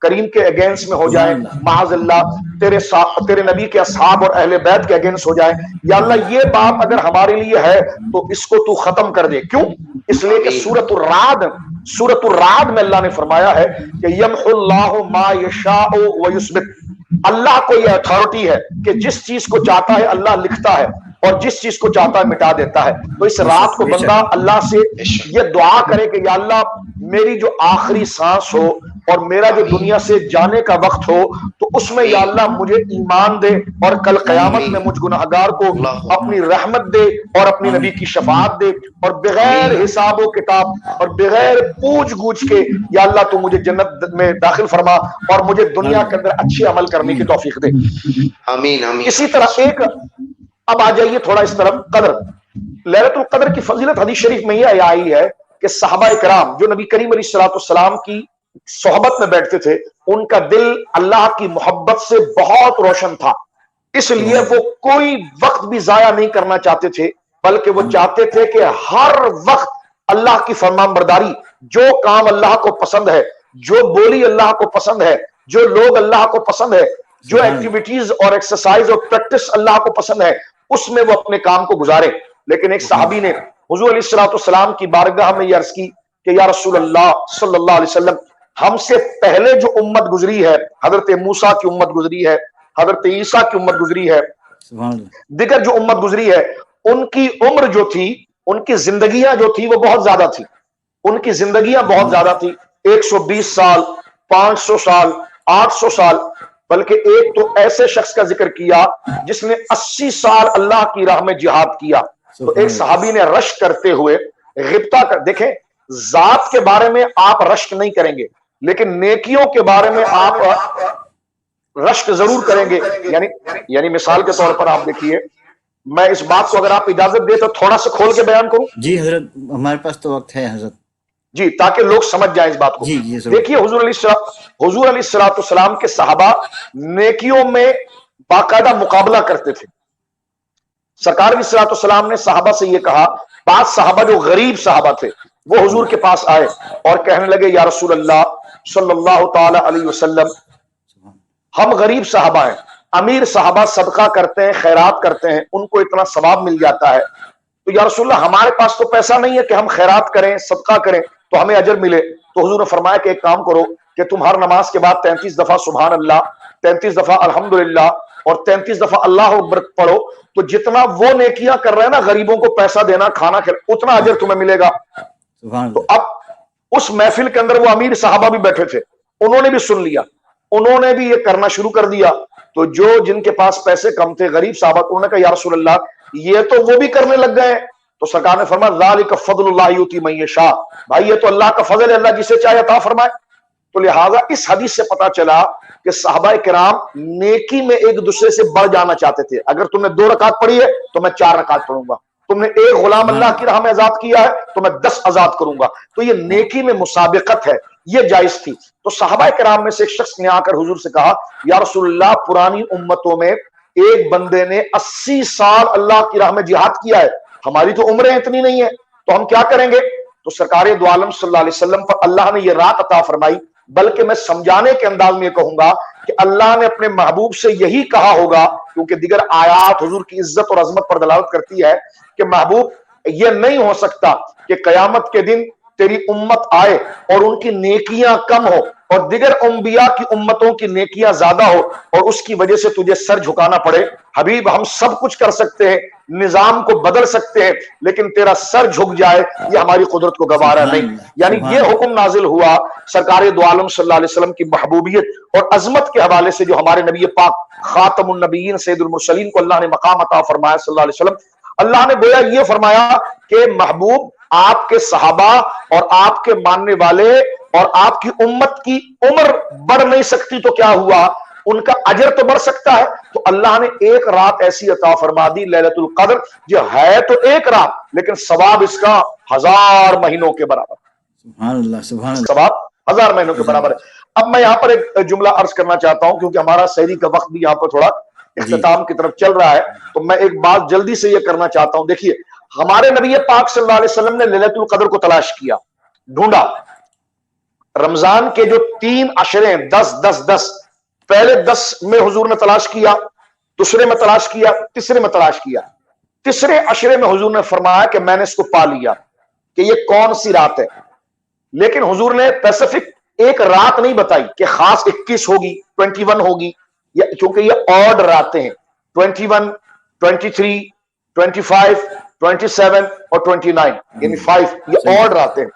کریم کے اگینسٹ میں ہو جائیں، معاذ اللہ تیرے نبی کے اصحاب اور اہل بیت کے اگینسٹ ہو جائیں. یا اللہ یہ بات اگر ہمارے لیے ہے تو اس کو تو ختم کر دے. کیوں؟ اس لیے کہ سورۃ الرعد میں اللہ نے فرمایا ہے کہ یمحو اللہ ما یشاء ویثبت. اللہ کو یہ اتھارٹی ہے کہ جس چیز کو چاہتا ہے اللہ لکھتا ہے، اور جس چیز کو چاہتا ہے مٹا دیتا ہے. تو اس رات کو بندہ اللہ سے یہ دعا کرے کہ یا اللہ میری جو آخری سانس ہو اور میرا جو دنیا سے جانے کا وقت ہو، تو اس میں یا اللہ مجھے ایمان دے، اور کل قیامت میں مجھ گناہگار کو اپنی رحمت دے اور اپنی نبی کی شفاعت دے، اور بغیر حساب و کتاب اور بغیر پوچھ گچھ کے یا اللہ تو مجھے جنت میں داخل فرما اور مجھے دنیا کے اندر اچھے عمل کرنے کی توفیق دے. آمین آمین. اسی طرح ایک، اب آ جائیے تھوڑا اس طرف، قدر. لیلۃ القدر کی فضیلت حدیث شریف میں یہ آئی ہے کہ صحابہ کرام جو نبی کریم علیہ الصلوۃ والسلام کی صحبت میں بیٹھتے تھے، ان کا دل اللہ کی محبت سے بہت روشن تھا. اس لیے وہ کوئی وقت بھی ضائع نہیں کرنا چاہتے تھے، بلکہ وہ چاہتے تھے کہ ہر وقت اللہ کی فرمان برداری، جو کام اللہ کو پسند ہے، جو بولی اللہ کو پسند ہے، جو لوگ اللہ کو پسند ہے، جو ایکٹیویٹیز اور ایکسرسائز اور پریکٹس اللہ کو پسند ہے، اس میں وہ اپنے کام کو گزارے. لیکن ایک صحابی نے حضور علیہ الصلوۃ والسلام کی بارگاہ میں یہ عرض کی کہ یا رسول اللہ صلی اللہ علیہ وسلم، ہم سے پہلے جو امت گزری ہے، حضرت موسیٰ کی امت گزری ہے، حضرت عیسیٰ کی امت گزری ہے، دیگر جو امت گزری ہے، ان کی عمر جو تھی، ان کی زندگیاں جو تھی وہ بہت زیادہ تھی. ان کی زندگیاں بہت زیادہ تھی، 120 سال، 500 سال، 800 سال. بلکہ ایک تو ایسے شخص کا ذکر کیا جس نے 80 سال اللہ کی راہ میں جہاد کیا. تو ایک صحابی نے رشک کرتے ہوئے غبطہ کر، دیکھیں ذات کے بارے میں آپ رشک نہیں کریں گے لیکن نیکیوں کے بارے میں آپ رشک ضرور کریں گے. یعنی مثال کے طور پر آپ دیکھیے، میں اس بات کو اگر آپ اجازت دیں تو تھوڑا سا کھول کے بیان کروں. جی حضرت، ہمارے پاس تو وقت ہے حضرت. جی، تاکہ لوگ سمجھ جائیں اس بات کو. جی ضرور. دیکھیے حضور علیہ السلام کے صحابہ نیکیوں میں باقاعدہ مقابلہ کرتے تھے. سرکار علیہ السلام نے صحابہ سے یہ کہا، بعض صحابہ جو غریب صحابہ تھے وہ حضور کے پاس آئے اور کہنے لگے یا رسول اللہ صلی اللہ تعالی علیہ وسلم، ہم غریب صحابہ ہیں، امیر صحابہ صدقہ کرتے ہیں، خیرات کرتے ہیں، ان کو اتنا ثواب مل جاتا ہے، تو یا رسول اللہ ہمارے پاس تو پیسہ نہیں ہے کہ ہم خیرات کریں، صدقہ کریں تو ہمیں اجر ملے. تو حضور نے فرمایا کہ ایک کام کرو کہ تم ہر نماز کے بعد 33 دفعہ سبحان اللہ، 33 دفعہ الحمدللہ اور 33 دفعہ اللہ اکبر پڑھو، تو جتنا وہ نیکیاں کر رہے ہیں نا، غریبوں کو پیسہ دینا، کھانا کھلانا، اتنا اجر تمہیں ملے گا. تو اب اس محفل کے اندر وہ امیر صحابہ بھی بیٹھے تھے، انہوں نے بھی سن لیا، انہوں نے بھی یہ کرنا شروع کر دیا. تو جو جن کے پاس پیسے کم تھے، غریب صحابہ، انہوں نے کہا یا رسول اللہ یہ تو وہ بھی کرنے لگ گئے ہیں. تو سرکار نے فرمایا ذالک فضل اللہ یؤتی من یشاء، بھائی یہ تو اللہ کا فضل ہے، اللہ جسے چاہے عطا فرمائے. تو لہٰذا اس حدیث سے پتا چلا کہ صحابہ کرام نیکی میں ایک دوسرے سے بڑھ جانا چاہتے تھے. اگر تم نے 2 رکعت پڑھی ہے تو میں 4 رکعت پڑھوں گا، تم نے ایک غلام اللہ کی راہ میں آزاد کیا ہے تو میں 10 آزاد کروں گا. تو یہ نیکی میں مسابقت ہے، یہ جائز تھی. تو صحابہ کرام میں سے ایک شخص نے آ کر حضور سے کہا یا رسول اللہ پرانی امتوں میں ایک بندے نے 80 سال اللہ کی راہ میں جہاد کیا ہے، ہماری تو عمریں اتنی نہیں ہے، تو ہم کیا کریں گے؟ تو سرکار دو عالم صلی اللہ علیہ وسلم پر اللہ نے یہ رات عطا فرمائی. بلکہ میں سمجھانے کے انداز میں یہ کہوں گا کہ اللہ نے اپنے محبوب سے یہی کہا ہوگا، کیونکہ دیگر آیات حضور کی عزت اور عظمت پر دلالت کرتی ہے کہ محبوب یہ نہیں ہو سکتا کہ قیامت کے دن تیری امت آئے اور ان کی نیکیاں کم ہو اور دیگر انبیاء کی امتوں کی نیکیاں زیادہ ہو اور اس کی وجہ سے تجھے سر جھکانا پڑے. حبیب ہم سب کچھ کر سکتے ہیں، نظام کو بدل سکتے ہیں، لیکن تیرا سر جھک جائے یہ ہماری قدرت کو گوارا نہیں. یعنی یہ حکم نازل ہوا سرکار دو عالم صلی اللہ علیہ وسلم کی محبوبیت اور عظمت کے حوالے سے، جو ہمارے نبی پاک خاتم النبیین سید المرسلین کو اللہ نے مقام عطا فرمایا صلی اللہ علیہ وسلم. اللہ نے گویا یہ فرمایا کہ محبوب آپ کے صحابہ اور آپ کے ماننے والے اور آپ کی امت کی عمر بڑھ نہیں سکتی، تو کیا ہوا؟ ان کا اجر تو بڑھ سکتا ہے. تو اللہ نے ایک رات ایسی عطا فرما دی ليلۃ القدر، جو ہے تو ایک رات لیکن ثواب اس کا 1000 مہینوں کے برابر. سبحان اللہ، سبحان اللہ. ثواب 1000 مہینوں کے برابر ہے. اب میں یہاں پر ایک جملہ عرض کرنا چاہتا ہوں کیونکہ ہمارا سحری کا وقت بھی یہاں پر تھوڑا اختتام کی طرف چل رہا ہے، تو میں ایک بات جلدی سے یہ کرنا چاہتا ہوں. دیکھیے ہمارے نبی پاک صلی اللہ علیہ وسلم نے ليلۃ القدر کو تلاش کیا، ڈھونڈا. رمضان کے جو 3 عشرے 10 10 10، پہلے 10 میں حضور نے تلاش کیا، دوسرے میں تلاش کیا، تیسرے میں تلاش کیا. تیسرے عشرے میں حضور نے فرمایا کہ میں نے اس کو پا لیا کہ یہ کون سی رات ہے. لیکن حضور نے اسپیسیفک ایک رات نہیں بتائی کہ خاص 21 ہوگی، 21 ہوگی، کیونکہ یہ آڈ راتیں ہیں. 21 23 25 27 اور 29 یعنی 5، یہ آڈ راتیں ہیں.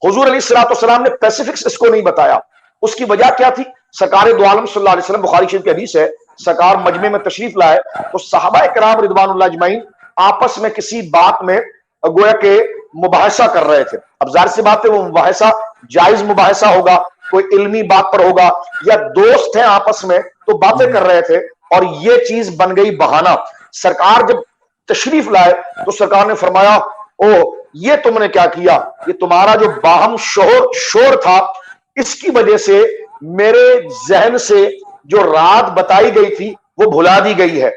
حضور علیہ السلام نے اسپیسیفکس اس کو نہیں بتایا. اس کی وجہ کیا تھی؟ سرکار دو عالم صلی اللہ علیہ وسلم، بخاری شریف کی حدیث ہے، سرکار مجمع میں تشریف لائے تو صحابہ کرام رضوان اللہ اجمعین آپس میں کسی بات میں گویا کہ مباحثہ کر رہے تھے. اب ظاہر سی بات ہے وہ مباحثہ جائز مباحثہ ہوگا، کوئی علمی بات پر ہوگا، یا دوست ہیں آپس میں تو باتیں کر رہے تھے اور یہ چیز بن گئی بہانہ. سرکار جب تشریف لائے تو سرکار نے فرمایا او یہ تم نے کیا کیا؟ یہ تمہارا جو باہم شور تھا، اس کی وجہ سے میرے ذہن سے جو رات بتائی گئی تھی وہ بھلا دی گئی ہے.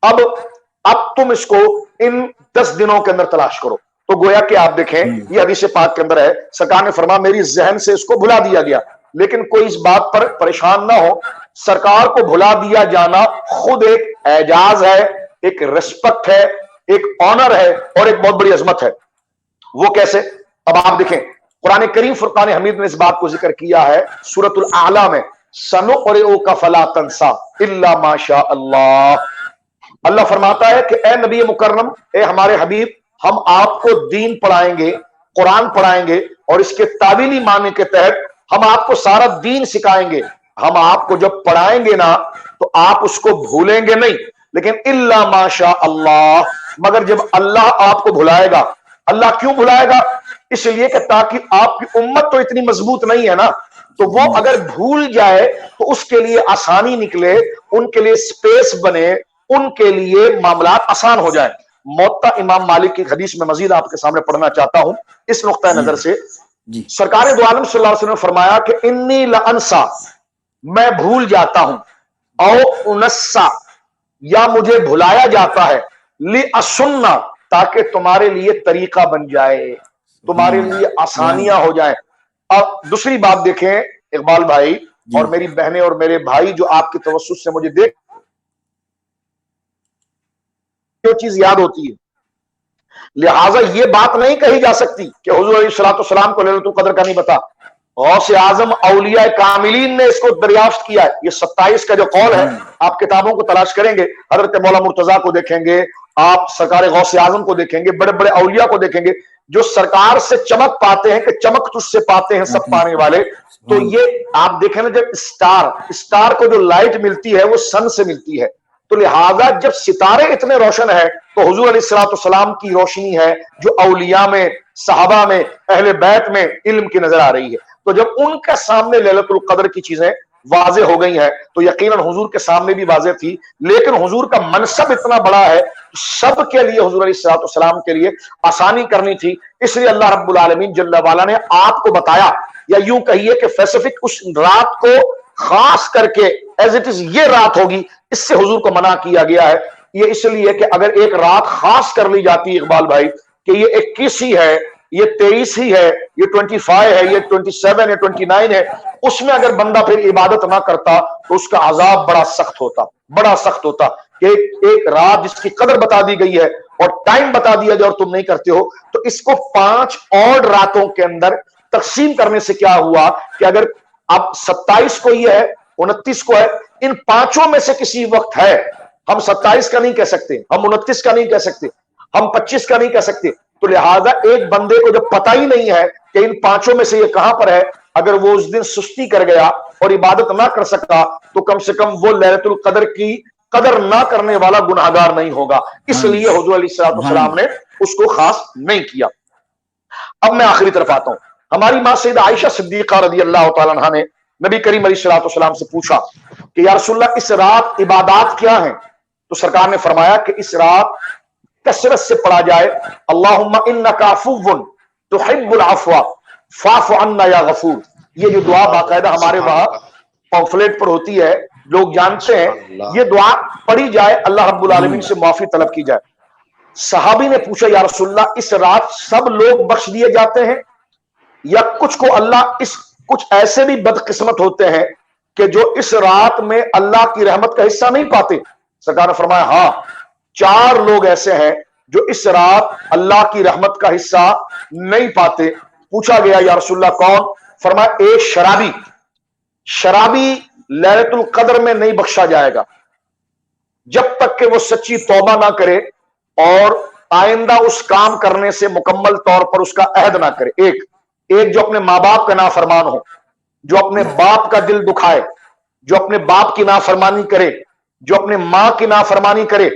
اب تم اس کو ان 10 دنوں کے اندر تلاش کرو. تو گویا کہ آپ دیکھیں یہ حدیث پاک کے اندر ہے، سرکار نے فرمایا میری ذہن سے اس کو بھلا دیا گیا. لیکن کوئی اس بات پر پریشان نہ ہو، سرکار کو بھلا دیا جانا خود ایک اعجاز ہے، ایک ریسپیکٹ ہے، ایک آنر ہے اور ایک بہت بڑی عظمت ہے. وہ کیسے؟ اب آپ دیکھیں قرآن کریم فرقان حمید نے اس بات کو ذکر کیا ہے سورۃ الاعلی میں، سنقرئک فلا تنسى الا ما شاء اللہ. اللہ فرماتا ہے کہ اے نبی مکرم، اے ہمارے حبیب، ہم آپ کو دین پڑھائیں گے، قرآن پڑھائیں گے اور اس کے تعویلی معنی کے تحت ہم آپ کو سارا دین سکھائیں گے. ہم آپ کو جب پڑھائیں گے نا تو آپ اس کو بھولیں گے نہیں، لیکن الا ماشاء اللہ، مگر جب اللہ آپ کو بھلائے گا. اللہ کیوں بھلائے گا؟ اس لیے کہ تاکہ آپ کی امت تو اتنی مضبوط نہیں ہے نا، تو وہ اگر بھول جائے تو اس کے لیے آسانی نکلے، ان کے لیے سپیس بنے، ان کے لیے معاملات آسان ہو جائیں. موطا امام مالک کی حدیث میں مزید آپ کے سامنے پڑھنا چاہتا ہوں اس نقطہ نظر سے. جی سرکار دو عالم صلی اللہ علیہ وسلم نے فرمایا کہ انی لانسا، میں بھول جاتا ہوں، او انسا، یا مجھے بھلایا جاتا ہے، لِأَسُنَّا، تاکہ تمہارے لیے طریقہ بن جائے، تمہارے لیے آسانیاں ہو جائیں. اب دوسری بات دیکھیں اقبال بھائی اور میری بہنیں اور میرے بھائی جو آپ کی توسط سے مجھے دیکھ جو چیز یاد ہوتی ہے، لہٰذا یہ بات نہیں کہی جا سکتی کہ حضور علیہ الصلوۃ والسلام کو لیلۃ القدر کا نہیں پتا. غوث اعظم اولیاء کاملین نے اس کو دریافت کیا ہے. یہ 27 کا جو قول ہے، آپ کتابوں کو تلاش کریں گے، حضرت مولا مرتضیٰ کو دیکھیں گے، آپ سرکار غوث اعظم کو دیکھیں گے، بڑے بڑے اولیاء کو دیکھیں گے جو سرکار سے چمک پاتے ہیں کہ چمک تجھ سے پاتے ہیں سب پانے والے. تو یہ آپ دیکھیں نا، جب اسٹار کو جو لائٹ ملتی ہے وہ سن سے ملتی ہے، تو لہذا جب ستارے اتنے روشن ہیں تو حضور علیہ الصلوۃ والسلام کی روشنی ہے جو اولیاء میں، صحابہ میں، اہل بیت میں علم کی نظر آ رہی ہے. تو جب ان کے سامنے لیلۃ القدر کی چیزیں واضح ہو گئی ہیں تو یقیناً حضور کے سامنے بھی واضح تھی، لیکن حضور کا منصب اتنا بڑا ہے، سب کے لیے حضور علیہ الصلوۃ والسلام کے لیے آسانی کرنی تھی. اس لیے اللہ رب العالمین جل وعلا نے آپ کو بتایا، یا یوں کہیے کہ اسپیسیفک اس رات کو خاص کر کے ایز اٹ از یہ رات ہوگی، اس سے حضور کو منع کیا گیا ہے. یہ اس لیے کہ اگر ایک رات خاص کر لی جاتی اقبال بھائی کہ یہ 21 ہی ہے، یہ 23 ہی ہے، یہ 25 ہے، یہ 27 ہے، 29 ہے، اس میں اگر بندہ پھر عبادت نہ کرتا تو اس کا عذاب بڑا سخت ہوتا، بڑا سخت ہوتا. کہ ایک رات جس کی قدر بتا دی گئی ہے اور ٹائم بتا دیا جائے اور تم نہیں کرتے ہو، تو اس کو 5 اور راتوں کے اندر تقسیم کرنے سے کیا ہوا کہ اگر اب 27 کو یہ ہے، 29 کو ہے، ان 5 میں سے کسی وقت ہے، ہم 27 کا نہیں کہہ سکتے، ہم 29 کا نہیں کہہ سکتے، ہم 25 کا نہیں کہہ سکتے. تو لہذا ایک بندے کو جب پتہ ہی نہیں ہے کہ ان 5 میں سے یہ کہاں پر ہے، اگر وہ اس دن سستی کر گیا اور عبادت نہ کر سکا تو کم سے کم وہ لیلۃ القدر کی قدر نہ کرنے والا گناہگار نہیں ہوگا. اس لیے حضور علیہ الصلوۃ والسلام نے اس کو خاص نہیں کیا. اب میں آخری طرف آتا ہوں. ہماری ماں سیدہ عائشہ صدیقہ رضی اللہ تعالیٰ عنہا نے نبی کریم علیہ الصلوۃ والسلام سے پوچھا کہ یا رسول اللہ اس رات عبادات کیا ہیں؟ تو سرکار نے فرمایا کہ اس رات کثرت سے پڑھا جائے اللہم انک عفو تحب العفو فاعف عنا یا غفور. یہ جو دعا باقاعدہ ہمارے وہاں پمفلیٹ پر ہوتی ہے، لوگ جانتے ہیں، یہ دعا پڑھی جائے، اللہ رب العالمین سے معافی طلب کی جائے. صحابی نے پوچھا یا رسول اللہ اس رات سب لوگ بخش دیے جاتے ہیں یا کچھ کو اللہ کچھ ایسے بھی بدقسمت ہوتے ہیں کہ جو اس رات میں اللہ کی رحمت کا حصہ نہیں پاتے؟ سرکار نے فرمایا ہاں، 4 لوگ ایسے ہیں جو اس رات اللہ کی رحمت کا حصہ نہیں پاتے. پوچھا گیا یا رسول اللہ کون؟ فرمایا ایک شرابی لیلۃ القدر میں نہیں بخشا جائے گا جب تک کہ وہ سچی توبہ نہ کرے اور آئندہ اس کام کرنے سے مکمل طور پر اس کا عہد نہ کرے. ایک جو اپنے ماں باپ کا نافرمان ہو، جو اپنے باپ کا دل دکھائے، جو اپنے باپ کی نافرمانی کرے، جو اپنے ماں کی نافرمانی کرے،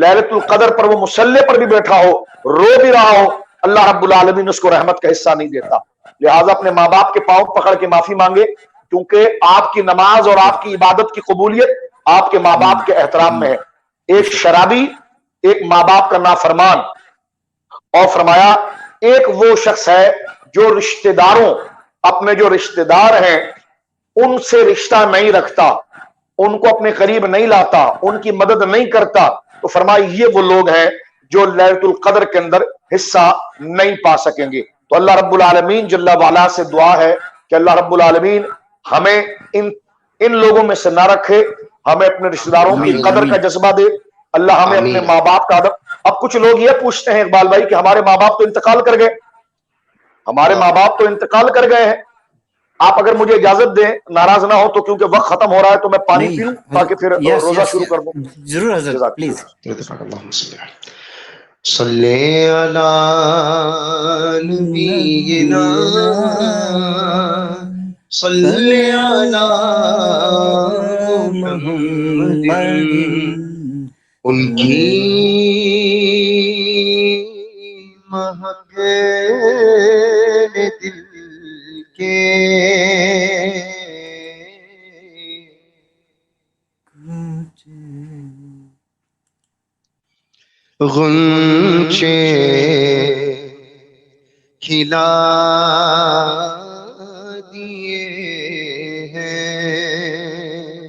لیلۃ القدر پر وہ مصلی پر بھی بیٹھا ہو، رو بھی رہا ہو، اللہ رب العالمین اس کو رحمت کا حصہ نہیں دیتا. لہٰذا اپنے ماں باپ کے پاؤں پکڑ کے معافی مانگے، کیونکہ آپ کی نماز اور آپ کی عبادت کی قبولیت آپ کے ماں باپ کے احترام میں ہے. ایک شرابی، ایک ماں باپ کا نافرمان. اور فرمایا ایک وہ شخص ہے جو رشتہ داروں، اپنے جو رشتہ دار ہیں ان سے رشتہ نہیں رکھتا، ان کو اپنے قریب نہیں لاتا، ان کی مدد نہیں کرتا. تو فرمایا یہ وہ لوگ ہیں جو لیلۃ القدر کے اندر حصہ نہیں پا سکیں گے. تو اللہ رب العالمین جل وعلا سے دعا ہے کہ اللہ رب العالمین ہمیں ان لوگوں میں سے نہ رکھے، ہمیں اپنے رشتہ داروں کی قدر کا جذبہ دے، اللہ ہمیں اپنے ماں باپ کا ادب. اب کچھ لوگ یہ پوچھتے ہیں اقبال بھائی کہ ہمارے ماں باپ تو انتقال کر گئے، ہمارے ماں باپ تو انتقال کر گئے ہیں، آپ اگر مجھے اجازت دیں، ناراض نہ ہو تو، کیونکہ وقت ختم ہو رہا ہے، تو میں پانی پی لوں تاکہ پھر روزہ شروع کر دوں. ضرور حضرت پلیز. صلی علی نبینا صلی علی محمد ان کی مہک نے دل کے غنچے کھلا دیے ہیں،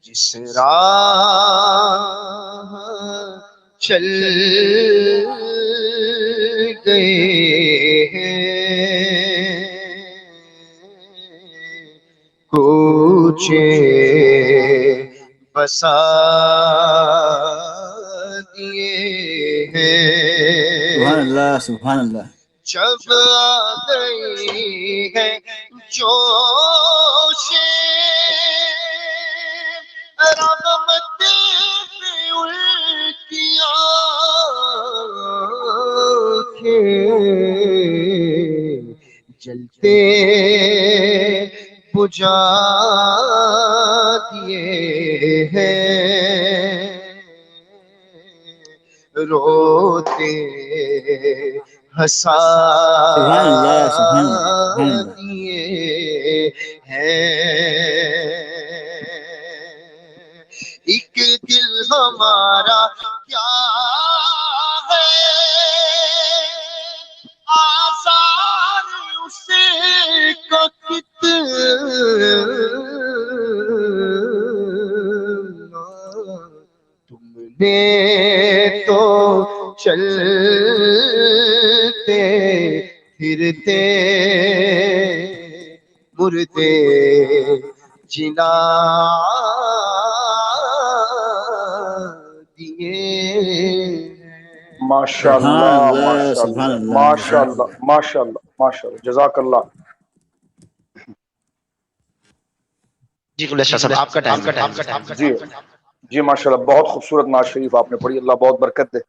جس راہ چل گئے ہیں، کوچے بسا دیے سبحان ہیں، اللہ سبحان اللہ. جب آ گئی ہے جوش رغبت میں الٹی آنکھیں جلتے بجھا دیے ہیں، روتے ہنسا سبحان اللہ سبحان اللہ سبحان اللہ. دیے ہیں، ایک دل ہمارا کیا ہے آزار اسے کا کتنا، تم نے تو چلتے پھرتے مردے جلا دیے ہیں۔ ماشاء سبحان اللہ اللہ ماشاء سبحان اللہ اللہ ماشاء جزاک اللہ اللہ. ماشاء اللہ ماشاء اللہ، جزاک اللہ. جی قبلہ شاہ صاحب آپ کا ٹائم جی جی ماشاء اللہ، بہت خوبصورت نعت شریف آپ نے پڑھی، اللہ بہت برکت دے. تو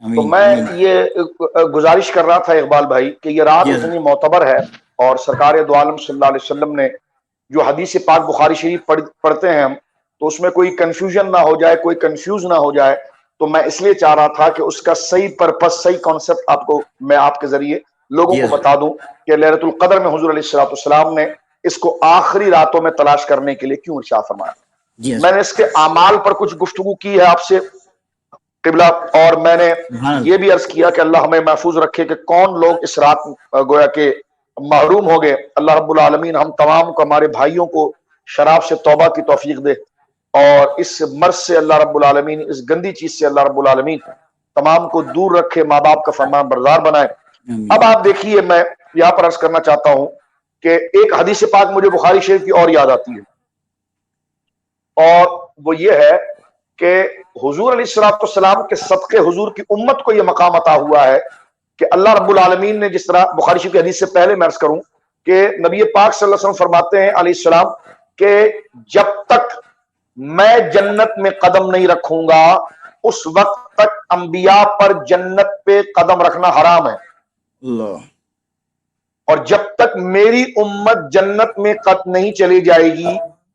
امین میں امین. یہ گزارش کر رہا تھا اقبال بھائی کہ یہ رات جی اتنی معتبر ہے، اور سرکار دو عالم صلی اللہ علیہ وسلم نے جو حدیث پاک بخاری شریف پڑھتے ہیں ہم، تو اس میں کوئی کنفیوژن نہ ہو جائے، کوئی کنفیوز نہ ہو جائے، تو میں اس لیے چاہ رہا تھا کہ اس کا صحیح پرپس، صحیح کانسیپٹ آپ کو میں آپ کے ذریعے لوگوں جی کو بتا دوں کہ لیلۃ القدر میں حضور علیہ السلام نے اس کو آخری راتوں میں تلاش کرنے کے لیے کیوں ارشاد فرمایا. جی میں نے اس کے اعمال پر کچھ گفتگو کی ہے آپ سے قبلہ، اور میں نے سبحان اللہ. یہ بھی عرض کیا کہ اللہ ہمیں محفوظ رکھے کہ کون لوگ اس رات گویا کہ محروم ہو گئے. اللہ رب العالمین ہم تمام کو، ہمارے بھائیوں کو شراب سے توبہ کی توفیق دے، اور اس مرض سے اللہ رب العالمین، اس گندی چیز سے اللہ رب العالمین تمام کو دور رکھے، ماں باپ کا فرمان بردار بنائے. امین. اب آپ دیکھیے، میں یہاں پر عرض کرنا چاہتا ہوں کہ ایک حدیث پاک مجھے بخاری شریف کی اور یاد آتی ہے، اور وہ یہ ہے کہ حضور علیہ السلام کے صدقے حضور کی امت کو یہ مقام عطا ہوا ہے کہ اللہ رب العالمین نے، جس طرح بخاری شریف کی حدیث سے پہلے میں عرض کروں کہ نبی پاک صلی اللہ علیہ وسلم فرماتے ہیں علیہ السلام کہ جب تک میں جنت میں قدم نہیں رکھوں گا اس وقت تک انبیاء پر جنت پہ قدم رکھنا حرام ہے، اللہ. اور جب تک میری امت جنت میں قد نہیں چلی جائے گی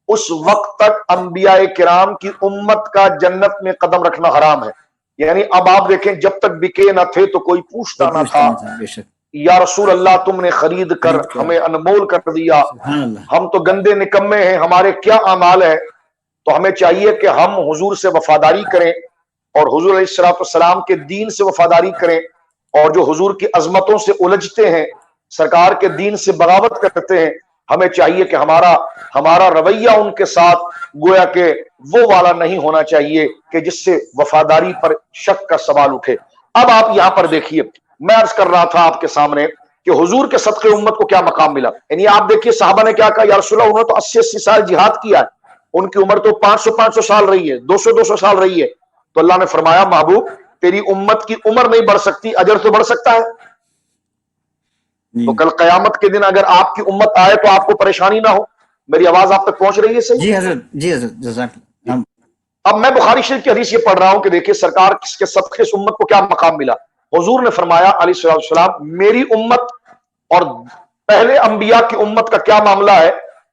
اس وقت تک انبیاء کرام کی امت کا جنت میں قدم رکھنا حرام ہے. یعنی اب آپ دیکھیں، جب تک بکے نہ تھے تو کوئی پوچھتا نہ تھا بے شک. یا رسول اللہ تم نے خرید کر ہمیں انمول کر دیا، سبحان اللہ. ہم تو گندے نکمے ہیں، ہمارے کیا اعمال ہیں. تو ہمیں چاہیے کہ ہم حضور سے وفاداری کریں، اور حضور علیہ السلام کے دین سے وفاداری کریں، اور جو حضور کی عظمتوں سے الجھتے ہیں، سرکار کے دین سے بغاوت کرتے ہیں، ہمیں چاہیے کہ ہمارا رویہ ان کے ساتھ گویا کہ وہ والا نہیں ہونا چاہیے کہ جس سے وفاداری پر شک کا سوال اٹھے. اب آپ یہاں پر دیکھیے، میں عرض کر رہا تھا آپ کے سامنے کہ حضور کے صدقے امت کو کیا مقام ملا. یعنی آپ دیکھیے صحابہ نے کیا کہا، یا رسول اللہ انہوں نے تو 80 سال جہاد کیا ہے، ان کی عمر تو 500 سال رہی ہے، 200 سال رہی ہے. تو اللہ نے فرمایا محبوب تیری امت کی عمر نہیں بڑھ سکتی، اجر تو بڑھ سکتا ہے. تو کل قیامت کے دن اگر آپ کی امت آئے تو آپ کو پریشانی نہ ہو. میری آواز آپ تک پہنچ رہی ہے صحیح؟ جی حضرت جزاک اللہ. اب میں بخاری شریف کی حدیث یہ پڑھ رہا ہوں کہ دیکھیے سرکار کے صدقے سے امت کو کیا مقام ملا. حضور نے فرمایا علیہ السلام میری امت اور پہلے انبیاء کی امت کا کیا معاملہ ہے.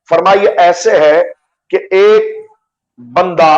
فرمایا ایسے ہے کہ ایک بندہ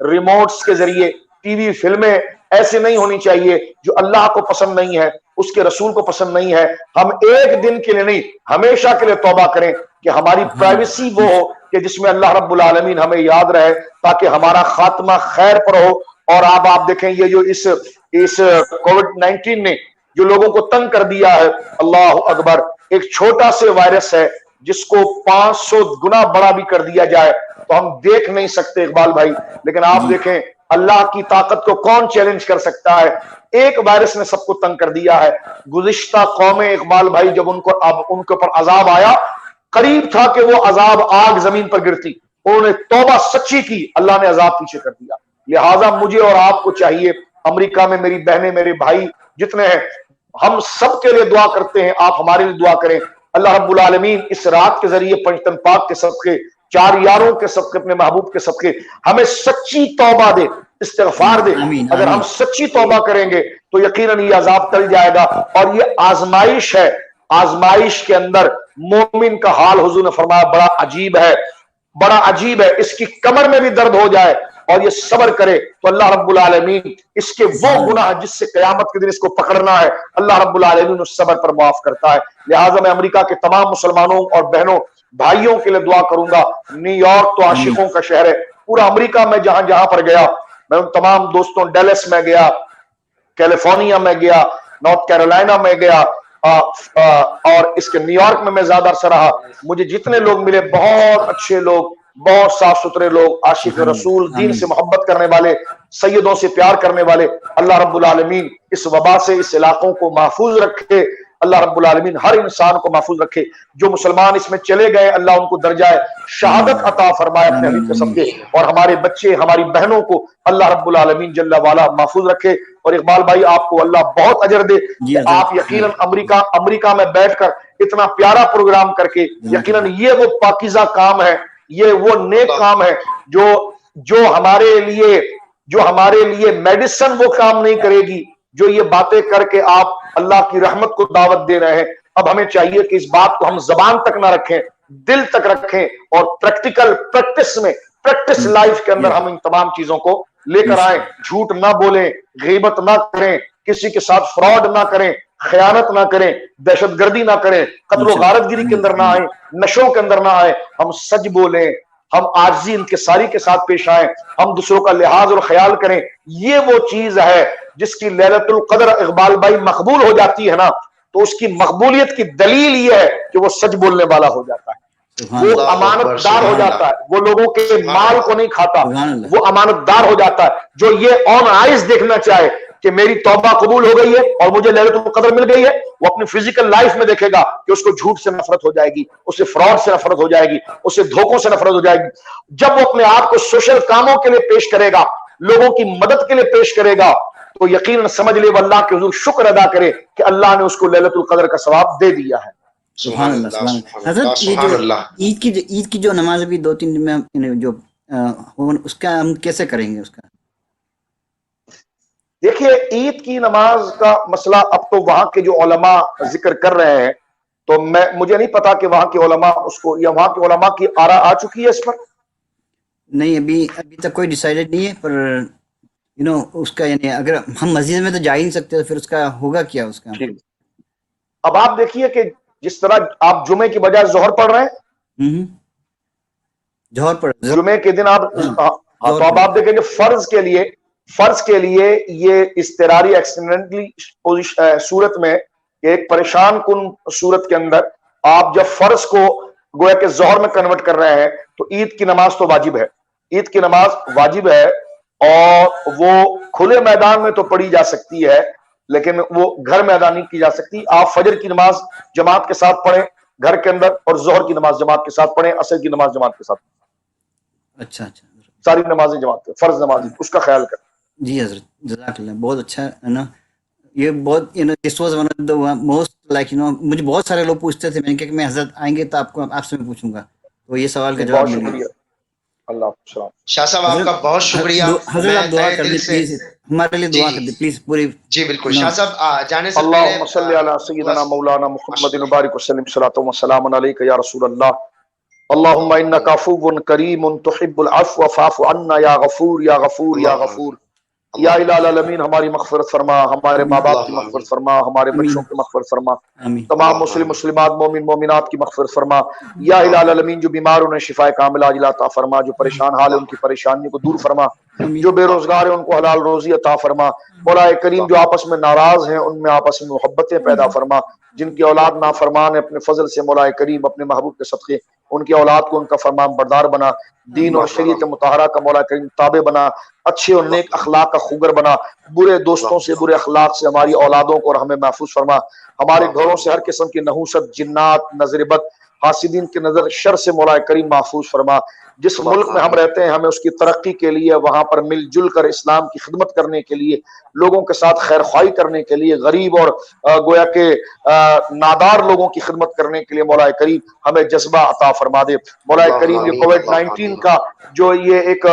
ریموٹس کے ذریعے ٹی وی فلمیں ایسے نہیں ہونی چاہیے جو اللہ کو پسند نہیں ہے، اس کے رسول کو پسند نہیں ہے. ہم ایک دن کے لیے نہیں، ہمیشہ کے لیے توبہ کریں کہ ہماری پرائیویسی وہ ہو کہ جس میں اللہ رب العالمین ہمیں یاد رہے، تاکہ ہمارا خاتمہ خیر پر ہو. اور آپ دیکھیں یہ جو اس کووڈ-19 نے جو لوگوں کو تنگ کر دیا ہے، اللہ اکبر، ایک چھوٹا سے وائرس ہے جس کو 500 گنا بڑا بھی کر دیا جائے تو ہم دیکھ نہیں سکتے اقبال بھائی. لیکن آپ دیکھیں اللہ کی طاقت کو کون چیلنج کر سکتا ہے؟ ایک وائرس نے سب کو تنگ کر دیا ہے. گزشتہ قومیں اقبال بھائی جب ان کے اوپر عذاب آیا، قریب تھا کہ وہ عذاب آگ زمین پر گرتی، انہوں نے توبہ سچی کی، اللہ نے عذاب پیچھے کر دیا. لہٰذا مجھے اور آپ کو چاہیے، امریکہ میں میری بہنیں میرے بھائی جتنے ہیں، ہم سب کے لیے دعا کرتے ہیں، آپ ہمارے لیے دعا کریں. اللہ رب العالمین اس رات کے ذریعے پنجتن پاک کے صدقے، 4 یاروں کے صدقے، اپنے محبوب کے صدقے ہمیں سچی توبہ دے، استغفار دے. اگر ہم سچی توبہ کریں گے تو یقیناً یہ عذاب ٹل جائے گا. اور یہ آزمائش ہے، آزمائش کے اندر مومن کا حال حضور نے فرمایا بڑا عجیب ہے، بڑا عجیب ہے. اس کی کمر میں بھی درد ہو جائے اور یہ صبر کرے تو اللہ رب العالمین اس کے وہ گناہ جس سے قیامت کے دن اس کو پکڑنا ہے، اللہ رب العالمین اس صبر پر معاف کرتا ہے. لہٰذا میں امریکہ کے تمام مسلمانوں اور بہنوں بھائیوں کے لیے دعا کروں گا. نیو یارک تو عاشقوں کا شہر ہے، پورا امریکہ میں جہاں جہاں پر گیا، میں ان تمام دوستوں، ڈیلس میں گیا، کیلیفورنیا میں گیا، نارتھ کیرولائنا میں گیا، اور اس کے نیو یارک میں میں زیادہ عرصہ رہا. مجھے جتنے لوگ ملے بہت اچھے لوگ، بہت صاف ستھرے لوگ، عاشق رسول، دین سے محبت کرنے والے، سیدوں سے پیار کرنے والے. اللہ رب العالمین اس وبا سے اس علاقوں کو محفوظ رکھے. اللہ رب العالمین ہر انسان کو محفوظ رکھے. جو مسلمان اس میں چلے گئے اللہ ان کو درجہ شہادت عطا فرمائے اپنے حبیب کے صدقے. اور ہمارے بچے، ہماری بہنوں کو اللہ رب العالمین جل وعلا محفوظ رکھے. اور اقبال بھائی آپ کو اللہ بہت اجر دے کہ آپ یقیناً امریکہ میں بیٹھ کر اتنا پیارا پروگرام کر کے، یقیناً یہ وہ پاکیزہ کام ہے، یہ وہ نیک کام ہے جو ہمارے لیے میڈیسن وہ کام نہیں کرے گی، جو یہ باتیں کر کے آپ اللہ کی رحمت کو دعوت دے رہے ہیں. اب ہمیں چاہیے کہ اس بات کو ہم زبان تک نہ رکھیں، دل تک رکھیں، اور پریکٹس لائف کے اندر ہم ان تمام چیزوں کو لے کر آئیں. جھوٹ نہ بولیں، غیبت نہ کریں، کسی کے ساتھ فراڈ نہ کریں، خیانت نہ کریں، دہشت گردی نہ کریں، قتل و غارت گیری کے اندر نہ آئیں، نشوں کے اندر نہ آئیں. ہم سچ بولیں، ہم عاجزی انکساری کے ساتھ پیش آئیں، ہم دوسروں کا لحاظ اور خیال کریں. یہ وہ چیز ہے جس کی لیلۃ القدر اقبال بھائی مقبول ہو جاتی ہے نا، تو اس کی مقبولیت کی دلیل یہ ہے کہ وہ سچ بولنے والا ہو جاتا ہے، وہ امانت دار ہو جاتا ہے، وہ لوگوں کے مال کو نہیں کھاتا، وہ امانت دار ہو جاتا ہے. جو یہ آن آئیز دیکھنا چاہے کہ میری توبہ قبول ہو گئی ہے اور مجھے لیلۃ القدر مل گئی ہے، وہ اپنی فزیکل لائف میں دیکھے گا کہ اس کو جھوٹ سے نفرت ہو جائے گی، اسے فراڈ سے نفرت ہو جائے گی، اسے دھوکوں سے نفرت ہو جائے گی. جب وہ اپنے آپ کو سوشل کاموں کے لیے پیش کرے گا، لوگوں کی مدد کے لیے پیش کرے گا، تو یقیناً سمجھ لے وہ اللہ کے حضور شکر ادا کرے کہ اللہ نے اس کو لیلۃ القدر کا ثواب دے دیا ہے. سبحان اللہ، سبحان اللہ. حضرت یہ جو عید کی جو نماز ابھی 2-3 دن میں جو اس کا ہم کیسے کریں گے؟ اس کا دیکھیے، عید کی نماز کا مسئلہ اب تو وہاں کے جو علماء ذکر کر رہے ہیں، تو مجھے نہیں پتا کہ وہاں کے علماء اس کو، یا وہاں کے علماء کی آرا آ چکی ہے اس پر. نہیں، ابھی تک کوئی ڈیسائیڈڈ نہیں ہے، پر اس کا یعنی اگر ہم مسجد میں تو جا ہی نہیں سکتے تو پھر اس کا ہوگا کیا اس کا؟ اب آپ دیکھیے کہ جس طرح آپ جمعے کی بجائے ظہر پڑھ رہے ہیں، جمعے کے دن آپ تو اب آپ دیکھیں کہ فرض کے لیے یہ اضطراری ایکسیڈنٹلی صورت میں، ایک پریشان کن صورت کے اندر آپ جب فرض کو گویا کہ ظہر میں کنورٹ کر رہے ہیں تو عید کی نماز تو واجب ہے، عید کی نماز واجب ہے، اور وہ کھلے میدان میں تو پڑھی جا سکتی ہے لیکن وہ گھر میں ادا نہیں کی جا سکتی. آپ فجر کی نماز جماعت کے ساتھ پڑھیں گھر کے اندر، اور ظہر کی نماز جماعت کے ساتھ پڑھیں، عصر کی نماز جماعت کے ساتھ. اچھا، ساری نمازیں جماعت، فرض نمازیں، اس کا خیال کریں. جی حضرت، جزاک اللہ، بہت اچھا ہے نا. یہ بہت this was one of the most like مجھے بہت سارے لوگ پوچھتے تھے، میں نے کہا کہ میں حضرت آئیں گے تو آپ سے میں پوچھوں گا، تو یہ سوال کا جواب مل گیا. اللہ السلام. شاہ صاحب آپ کا بہت شکریہ. حضرت آپ دعا کر دیں پلیز، ہمارے لیے دعا کر دیں پلیز پوری. جی بالکل شاہ صاحب، جانے سے پہلے اللہم صلی علی سیدنا مولانا محمد مبارک وسلم، صلاۃ و سلام علیک یا رسول اللہ. اللہم انک عفو کریم تحب العفو فاعف عنا یا غفور یا غفور یا غفور. یا الہ العالمین ہماری مغفرت فرما، ہمارے ماں باپ کی مغفرت فرما، ہمارے بچوں کی مغفرت فرما، آمین تمام مسلم مسلمات مومن مومنات کی مغفرت فرما. یا الہ العالمین جو بیمار انہیں شفا کاملہ عاجلہ عطا فرما، جو پریشان حال ہے ان کی پریشانیوں کو دور فرما، جو بے روزگار ہیں ان کو حلال روزی عطا فرما. مولا کریم جو آپس میں ناراض ہیں ان میں آپس میں محبتیں پیدا فرما. جن کی اولاد نافرمان ہے اپنے فضل سے مولا کریم اپنے محبوب کے صدقے ان کی اولاد کو ان کا فرمان بردار بنا، دین اور شریعت مطہرہ کا مولا کریم تابع بنا، اچھے اور نیک اخلاق کا خوگر بنا. برے دوستوں سے برے اخلاق سے ہماری اولادوں کو اور ہمیں محفوظ فرما. ہمارے گھروں سے ہر قسم کی نحوست، جنات، نظر بد، حاسدین کی نظر شر سے مولا کریم محفوظ فرما. جس ملک میں ہم رہتے ہیں ہمیں اس کی ترقی کے لیے وہاں پر مل جل کر اسلام کی خدمت کرنے کے لیے، لوگوں کے ساتھ خیر خواہی کرنے کے لیے، غریب اور گویا کہ نادار لوگوں کی خدمت کرنے کے لیے مولا کریم ہمیں جذبہ عطا فرما دے. مولا کریم یہ کووڈ-19 کا جو یہ ایک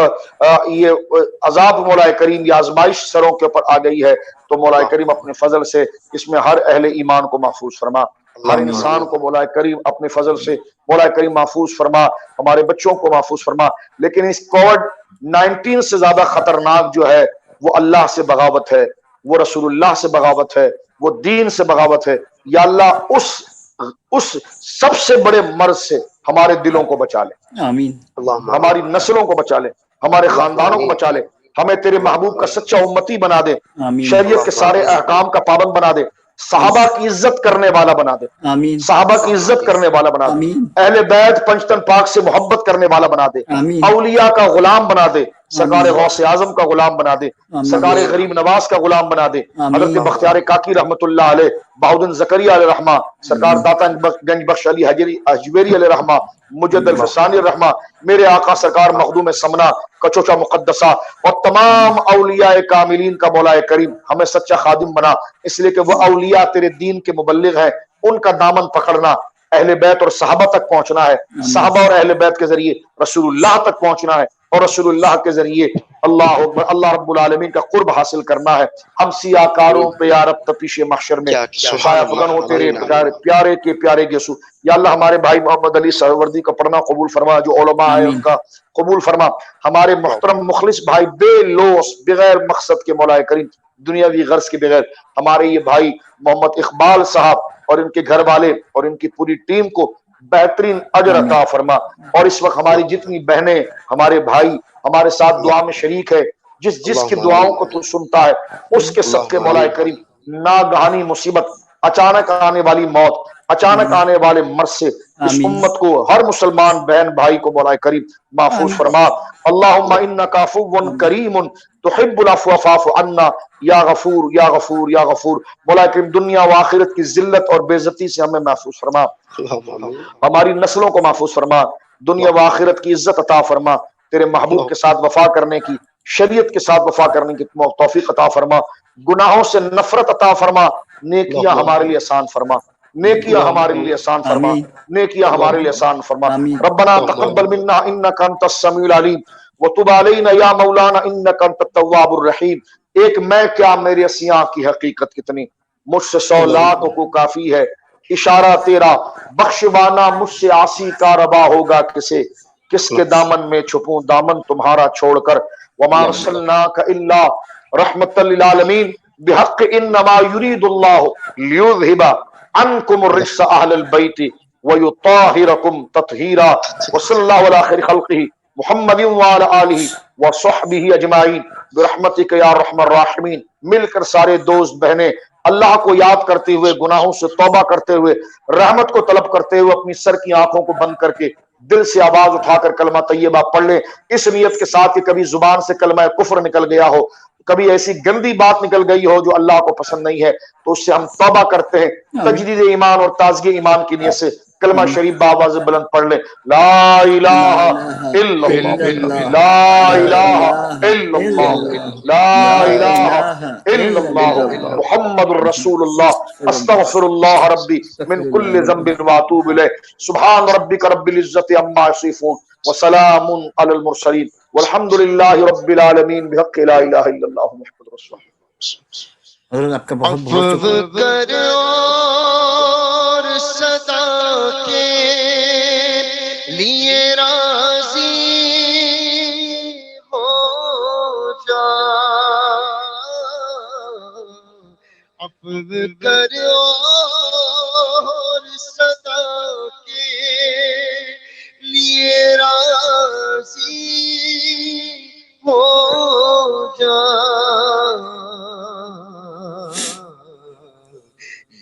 یہ عذاب مولا کریم یہ آزمائش سروں کے اوپر آ گئی ہے، تو مولا کریم اپنے فضل سے اس میں ہر اہل ایمان کو محفوظ فرما، ہر انسان کو مولا کریم اپنے فضل سے مولا کریم محفوظ فرما، ہمارے بچوں کو محفوظ فرما. لیکن اس کووڈ-19 سے زیادہ خطرناک جو ہے وہ اللہ سے بغاوت ہے، وہ رسول اللہ سے بغاوت ہے، وہ دین سے بغاوت ہے. یا اللہ اس سب سے بڑے مرض سے ہمارے دلوں کو بچا لے، آمین ہماری نسلوں کو بچا لے، ہمارے خاندانوں کو بچا لے، ہمیں تیرے محبوب کا سچا امتی بنا دے، آمین شریعت کے سارے احکام کا پابند بنا دے، صحابہ کی عزت کرنے والا بنا دے، آمین صحابہ کی عزت کرنے والا بنا دے، آمین اہل بیت پنجتن پاک سے محبت کرنے والا بنا دے، آمین اولیاء کا غلام بنا دے، سرکار غوث اعظم کا غلام بنا دے، سرکار غریب نواز کا غلام بنا دے، حضرت بختیار کاکی رحمت اللہ علیہ، بہاؤدین زکریا علیہ رحمہ، سرکار داتا گنج بخش علی حجویری علیہ رحمہ، مجد الفسانی الرحمہ، میرے آقا سرکار مخدوم سمنا کچوچا مقدسہ اور تمام اولیاء کاملین کا مولا کریم ہمیں سچا خادم بنا، اس لیے کہ وہ اولیاء تیرے دین کے مبلغ ہیں، ان کا دامن پکڑنا، اہل بیت اور صحابہ تک پہنچنا ہے، صحابہ اور اہل بیت کے ذریعے رسول اللہ تک پہنچنا ہے، اور رسول اللہ کے ذریعے اللہ اکبر اللہ رب العالمین کا قرب حاصل کرنا ہے. ہم سیاہ کاروں پہ یا رب تپیش محشر میں سایہ فگن ہو تیرے پیارے کے پیارے گیسو. یا اللہ ہمارے بھائی محمد علی سہروردی کا پڑھنا قبول فرما، جو علماء ہے ان کا قبول فرما. ہمارے محترم مخلص بھائی بے لوث بغیر مقصد کے مولا کریم دنیاوی غرض کے بغیر ہمارے یہ بھائی محمد اقبال صاحب اور ان کے گھر والے اور ان کی پوری ٹیم کو بہترین اجر عطا فرما. اور اس وقت ہماری جتنی بہنیں ہمارے بھائی ہمارے ساتھ دعا میں شریک ہے، جس کی دعاؤں کو تو سنتا ہے اس کے صدقے مولا کریم ناگہانی مصیبت، اچانک آنے والی موت، اچانک آنے والے مرض سے اس امت کو ہر مسلمان بہن بھائی کو مولا کریم محفوظ فرما. اللہم انک عفو کریم تحب العفو فاعف عنا یا غفور یا غفور یا غفور. مولا کریم دنیا و آخرت کی ذلت اور بے عزتی سے ہمیں محفوظ فرما، ہماری نسلوں کو محفوظ فرما، دنیا و آخرت کی عزت عطا فرما، تیرے محبوب کے ساتھ وفا کرنے کی، شریعت کے ساتھ وفا کرنے کی توفیق عطا فرما، گناہوں سے نفرت عطا فرما، نیکیاں ہمارے لیے آسان فرما، نیکیاں ہمارے لیے آسان فرما، نیکیاں ہمارے لیے آسان فرما. ربنا تقبل منا انک انت السمیع العلیم وتب علینا یا مولانا انک انت التواب الرحیم. ایک میں کیا میرے سیاں کی حقیقت کتنی، مجھ سے 100 لاکھ کو کافی ہے، اشارہ تیرا بخشوانا مجھ سے عاصی کا روا ہوگا کسے، کس کے دامن میں چھپوں دامن تمہارا چھوڑ کر. وما ارسلناک الا رحمت للعالمین بحق انما یرید اللہ لیذہب عنکم الرجس اہل البیت ویطہرکم تطہیرا. وصلی اللہ علی خیر خلقہ محمد وعلی آلہ وصحبہ اجمعین برحمتک یا ارحم الراحمین. مل کر سارے دوست بہنیں اللہ کو یاد کرتے ہوئے، گناہوں سے توبہ کرتے ہوئے، رحمت کو طلب کرتے ہوئے اپنی سر کی آنکھوں کو بند کر کے دل سے آواز اٹھا کر کلمہ طیبہ پڑھ لیں، اس نیت کے ساتھ کہ کبھی زبان سے کلمہ کفر نکل گیا ہو، کبھی ایسی گندی بات نکل گئی ہو جو اللہ کو پسند نہیں ہے، تو اس سے ہم توبہ کرتے ہیں. تجدید ایمان اور تازگی ایمان کی نیت سے کلمہ شریف بآواز بلند پڑھ لیں. لا الہ الا اللہ، لا الہ الا اللہ، لا الہ الا اللہ محمد الرسول اللہ. استغفر اللہ ربی من کل ذنب واتوب الیہ. سبحان ربک رب العزت عما یصفون وسلام علی المرسلین والحمد للہ رب العالمین بحق لا الہ الا اللہ محمد رسول اللہ. حضرت آپ کا بہت بہت شکریہ. اور صدا کے لیے کر اور صدا کے لیے راضی ہو جا،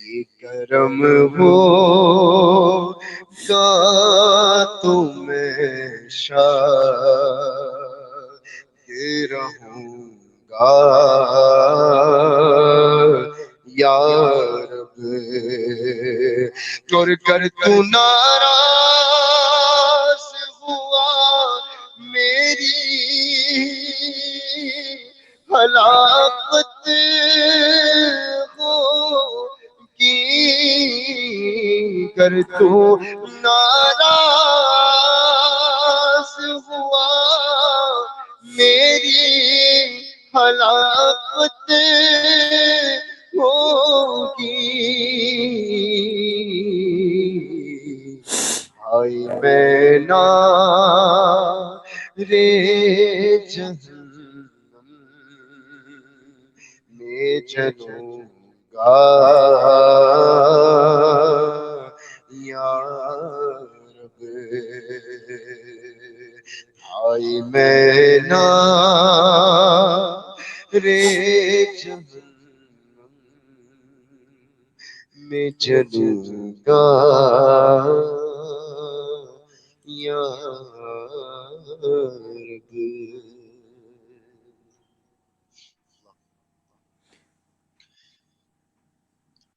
یہ کرم ہو گا تو میں شاکر رہوں گا یا رب، اور کر تو ناراض ہوا میری ہلاکت ہوگی، کر تو ناراض ہوا میری ہلاکت ہوگی، آئی میں نارے جہنم میں جلوں گا یا رب، آئی میں نارے جہنم میں جلوں گا یا رب۔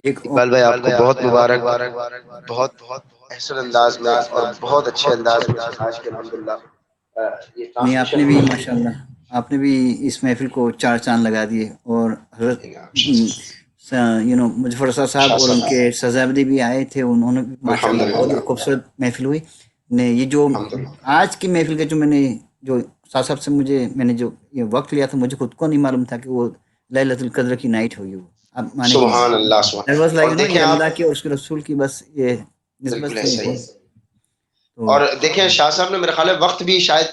ایک اقبال بھائی آپ کو بہت مبارک، بہت احسن انداز میں اور بہت اچھے انداز میں آج کے الحمدللہ یہ نہیں، آپ نے بھی ٹرانسمیشن ماشاءاللہ آپ نے بھی اس محفل کو 4 چاند لگا دیے، اور حضرت مظفر رسا صاحب اور ان کے شہزادی بھی آئے تھے، انہوں نے بھی ماشاءاللہ بہت الحمدللہ خوبصورت محفل ہوئی۔ نے یہ جو الحمدللہ آج کی محفل کا جو میں نے جو صاحب سے میں نے جو یہ وقت لیا تھا، مجھے خود کو نہیں معلوم تھا کہ وہ لیلۃ القدر کی نائٹ ہوگی، وہ آپ مانیں گے سبحان اللہ نہیں، سبحان، دیٹ واز لائک اور دیکھیں یہ آپ اللہ کی اور اس کے رسول کی بس یہ نسبت بالکل تھی ایسا ہی، تو اور دیکھیں شاہ صاحب نے میرے خیال ہے وقت بھی شاید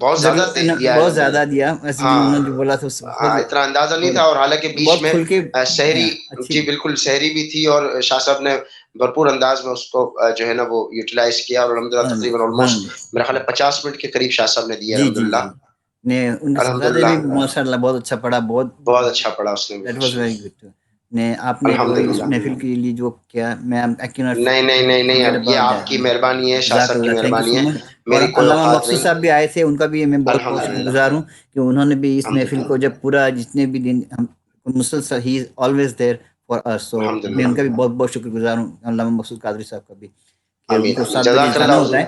بہت زیادہ دیا ہے بہت الحمدللہ، زیادہ دیا، ویسے ہاں انہوں نے جو بولا تھا اس سے ہاں اتنا اندازہ نہیں تھا، اور حالانکہ بیچ بہت میں کھل کے سحری، اچھی جی بالکل سحری بھی تھی، اور شاہ صاحب نے بھرپور انداز میں اس کو جو ہے نا وہ یوٹیلائز کیا، اور الحمدللہ تقریباً سبحان آلموسٹ اللہ، میرا خیال ہے 50 منٹ کے قریب شاہ صاحب نے دیے جی جی الحمدللہ، جی نے ان کے شہزادے الحمدللہ بھی ماشاء اللہ بہت اچھا پڑھا، بہت بہت اچھا پڑھا اس نے بھی، دیٹ واز ویری گڈ نے آپ نے جو اس الحمدللہ، محفل کے لیے جو کیا، میں آئی کین ناٹ نہیں نہیں نہیں نہیں، فارگیٹ یہ اباؤٹ آپ دیٹ، کی مہربانی ہے، شاہ جزاک صاحب کی اللہ، تھینک یو مہربانی سو ہے، مچ۔ اور میری کوئی علامہ اوقات مقصود نہیں، صاحب بھی آئے تھے، ان کا بھی میں بہت بہت شکر الحمدللہ گزار ہوں کہ انہوں نے بھی اس محفل الحمدللہ کو جب پورا جتنے بھی دن ہم مسلسل ہی از آلویز دیر فار اس، سو میں الحمدللہ، ان کا بھی بہت بہت شکر گزار ہوں، علامہ مقصود قادری صاحب کا بھی، کہ ان آمین کو آمین، 7 بجے جزاک جانا اللہ ہوتا حضور، ہے،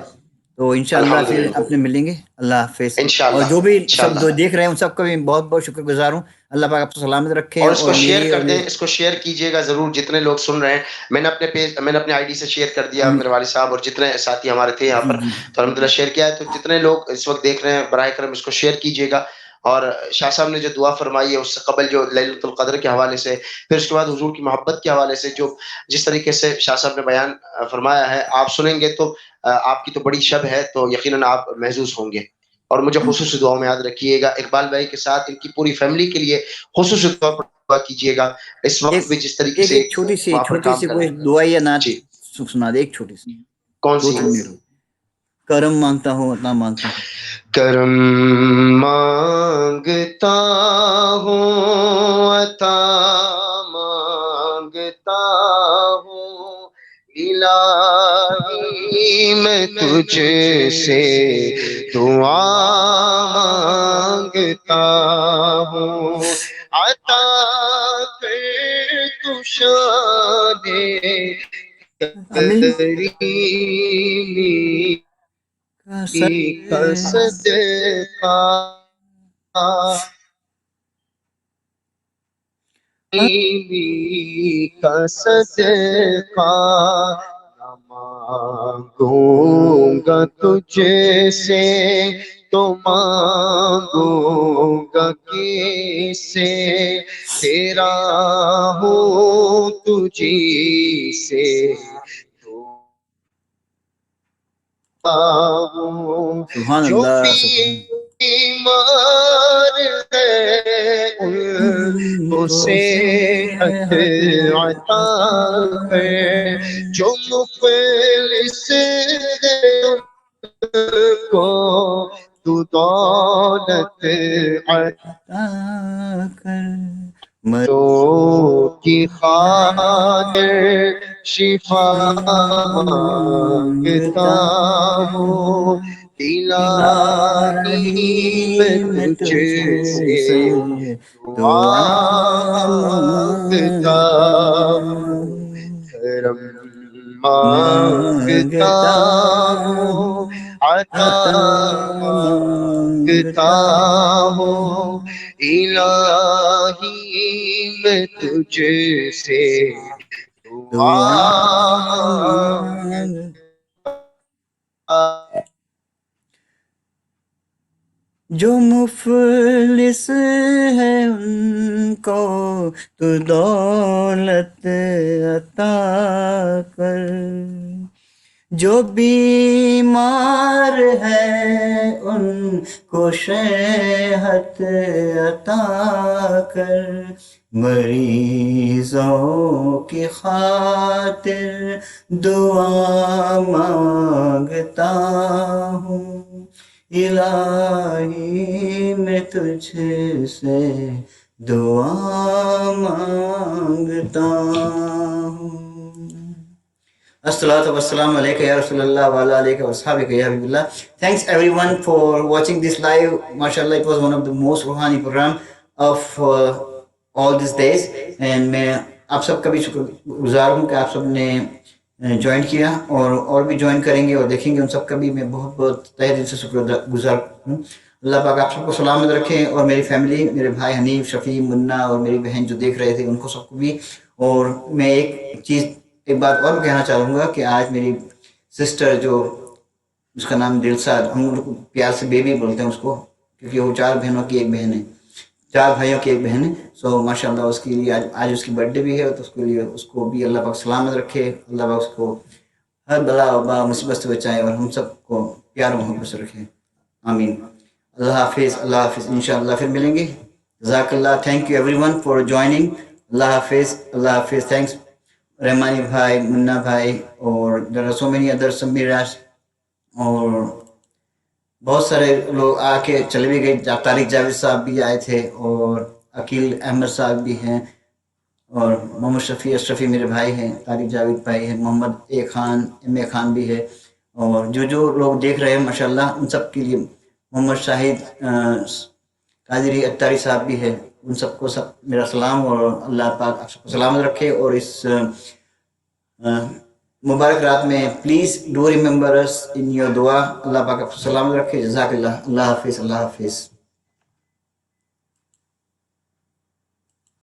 تو انشاءاللہ پھر الحمدللہ اپنے ملیں گے، اللہ حافظ۔ اور انشاءاللہ جو بھی سب انشاءاللہ، جو دیکھ رہے ہیں ان سب کا بھی بہت بہت شکر گزار ہوں، اللہ پاک آپ کو سلامت رکھے، اور اس کو اور شیئر میری کر اور دیں، اس کو شیئر کیجئے گا ضرور، جتنے لوگ سن رہے ہیں، میں نے اپنے پیج، میں نے اپنے آئی ڈی سے شیئر کر دیا، میرے والد صاحب اور جتنے ساتھی ہمارے تھے یہاں جی پر، جی تو الحمدللہ شیئر کیا ہے، تو جتنے لوگ اس وقت دیکھ رہے ہیں براہ کرم اس کو شیئر کیجئے گا، اور شاہ صاحب نے جو دعا فرمائی ہے اس سے قبل جو لیلۃ القدر کے حوالے سے، پھر اس کے بعد حضور کی محبت کے حوالے سے، جو جس طریقے سے شاہ صاحب نے بیان فرمایا ہے، آپ سنیں گے تو آپ کی تو بڑی شب ہے، تو یقیناً آپ محظوظ ہوں گے، اور مجھے خصوصی دعاؤں میں یاد رکھیے گا، اقبال بھائی کے ساتھ ان کی پوری فیملی کے لیے خصوصی دعا کیجیے گا، اس وقت بھی جس طریقے سے ایک چھوٹی سی وہاں پر کام کر کوئی رہے ہیں، دعا یا نعت جی سنا دے، ایک چھوٹی سی کون 2 سی؟ 3 منٹ کرم مانگتا ہوں، اتنا مانگتا ہوں، کرم مانگتا ہوں، عطا مانگتا ہوں، الہی میں تجھ سے دعا مانگتا ہوں، عطا کر تو شان امین کریمی کا کا صدقہ، کا صدقہ، نہ مانگوں گا تجھ سے تو مانگوں گا کس سے، تیرا ہوں تجھی سے سبحان جو اللہ، پیے سبحان بیمار ہے ان کو صحت عطا کر، جو مفلس ہے ان کو تو دولت عطا تو کی خاطر شفا مانگتا ہوں، الہی میں تجھ سے دعا مانگتا ہوں، کرم مانگتا ہوں، عطا مانگتا ہوں، الہی میں تجھ سے دعا جو مفلس ہے ان کو تو دولت عطا کر، جو بیمار ہے ان کو صحت عطا کر، مریضوں کی خاطر دعا مانگتا ہوں، الہی میں تجھ سے دعا مانگتا ہوں۔ As-salatu was-salamu alayka ya Rasulullah wa ala alayka wa ashabika ya Habiballah. Thanks everyone for watching this live. MashaAllah, it was one of the most ruhani program of all these days. And میں آپ سب کا بھی شکر گزار ہوں کہ آپ سب نے جوائن کیا اور بھی جوائن کریں گے اور دیکھیں گے، ان سب کا بھی میں بہت بہت تہ دل سے شکر گزار ہوں۔ اللہ پاک آپ سب کو سلامت رکھیں، اور میری فیملی، میرے بھائی حنیف، شفیع، منا اور میری بہن جو دیکھ رہے تھے ان کو سب کو بھی۔ اور میں ایک بات اور کہنا چاہوں گا کہ آج میری سسٹر جو اس کا نام دلشاد، ہم لوگ پیار سے بیبی بولتے ہیں اس کو، کیونکہ وہ 4 بہنوں کی ایک بہن ہے، 4 بھائیوں کی ایک بہن ہے۔ سو ماشاء اللہ اس کے لیے آج اس کی برتھ ڈے بھی ہے، تو اس کے لیے اس کو بھی اللہ پاک سلامت رکھے، اللہ پاک اس کو ہر بلا وبا مصیبت سے بچائے اور ہم سب کو پیار و محبت سے رکھے، آمین۔ اللہ حافظ، اللہ حافظ، انشاءاللہ پھر ملیں گے۔ جزاک اللہ، thank you everyone for joining. اللہ حافظ، اللہ حافظ، تھینکس رحمانی بھائی، منا بھائی، اور there are so many other سمیراج، اور بہت سارے لوگ آ کے چلے بھی گئے۔ طارق جاوید صاحب بھی آئے تھے، اور عقیل احمد صاحب بھی ہیں، اور محمد شفیع اشرفی میرے بھائی ہیں، طارق جاوید بھائی ہیں، محمد اے خان، ایم اے خان بھی ہے، اور جو لوگ دیکھ رہے ہیں ماشاءاللہ ان سب کے لیے، محمد شاہد قادری اتاری صاحب بھی ہے، ان سب کو میرا سلام، اور اللہ پاک آپ سب کو سلامت رکھے۔ اور اس مبارک رات میں please do remember us in your دعا۔ اللہ پاک آپ کو سلامت رکھے۔ جزاک اللہ، اللہ حافظ، اللہ حافظ۔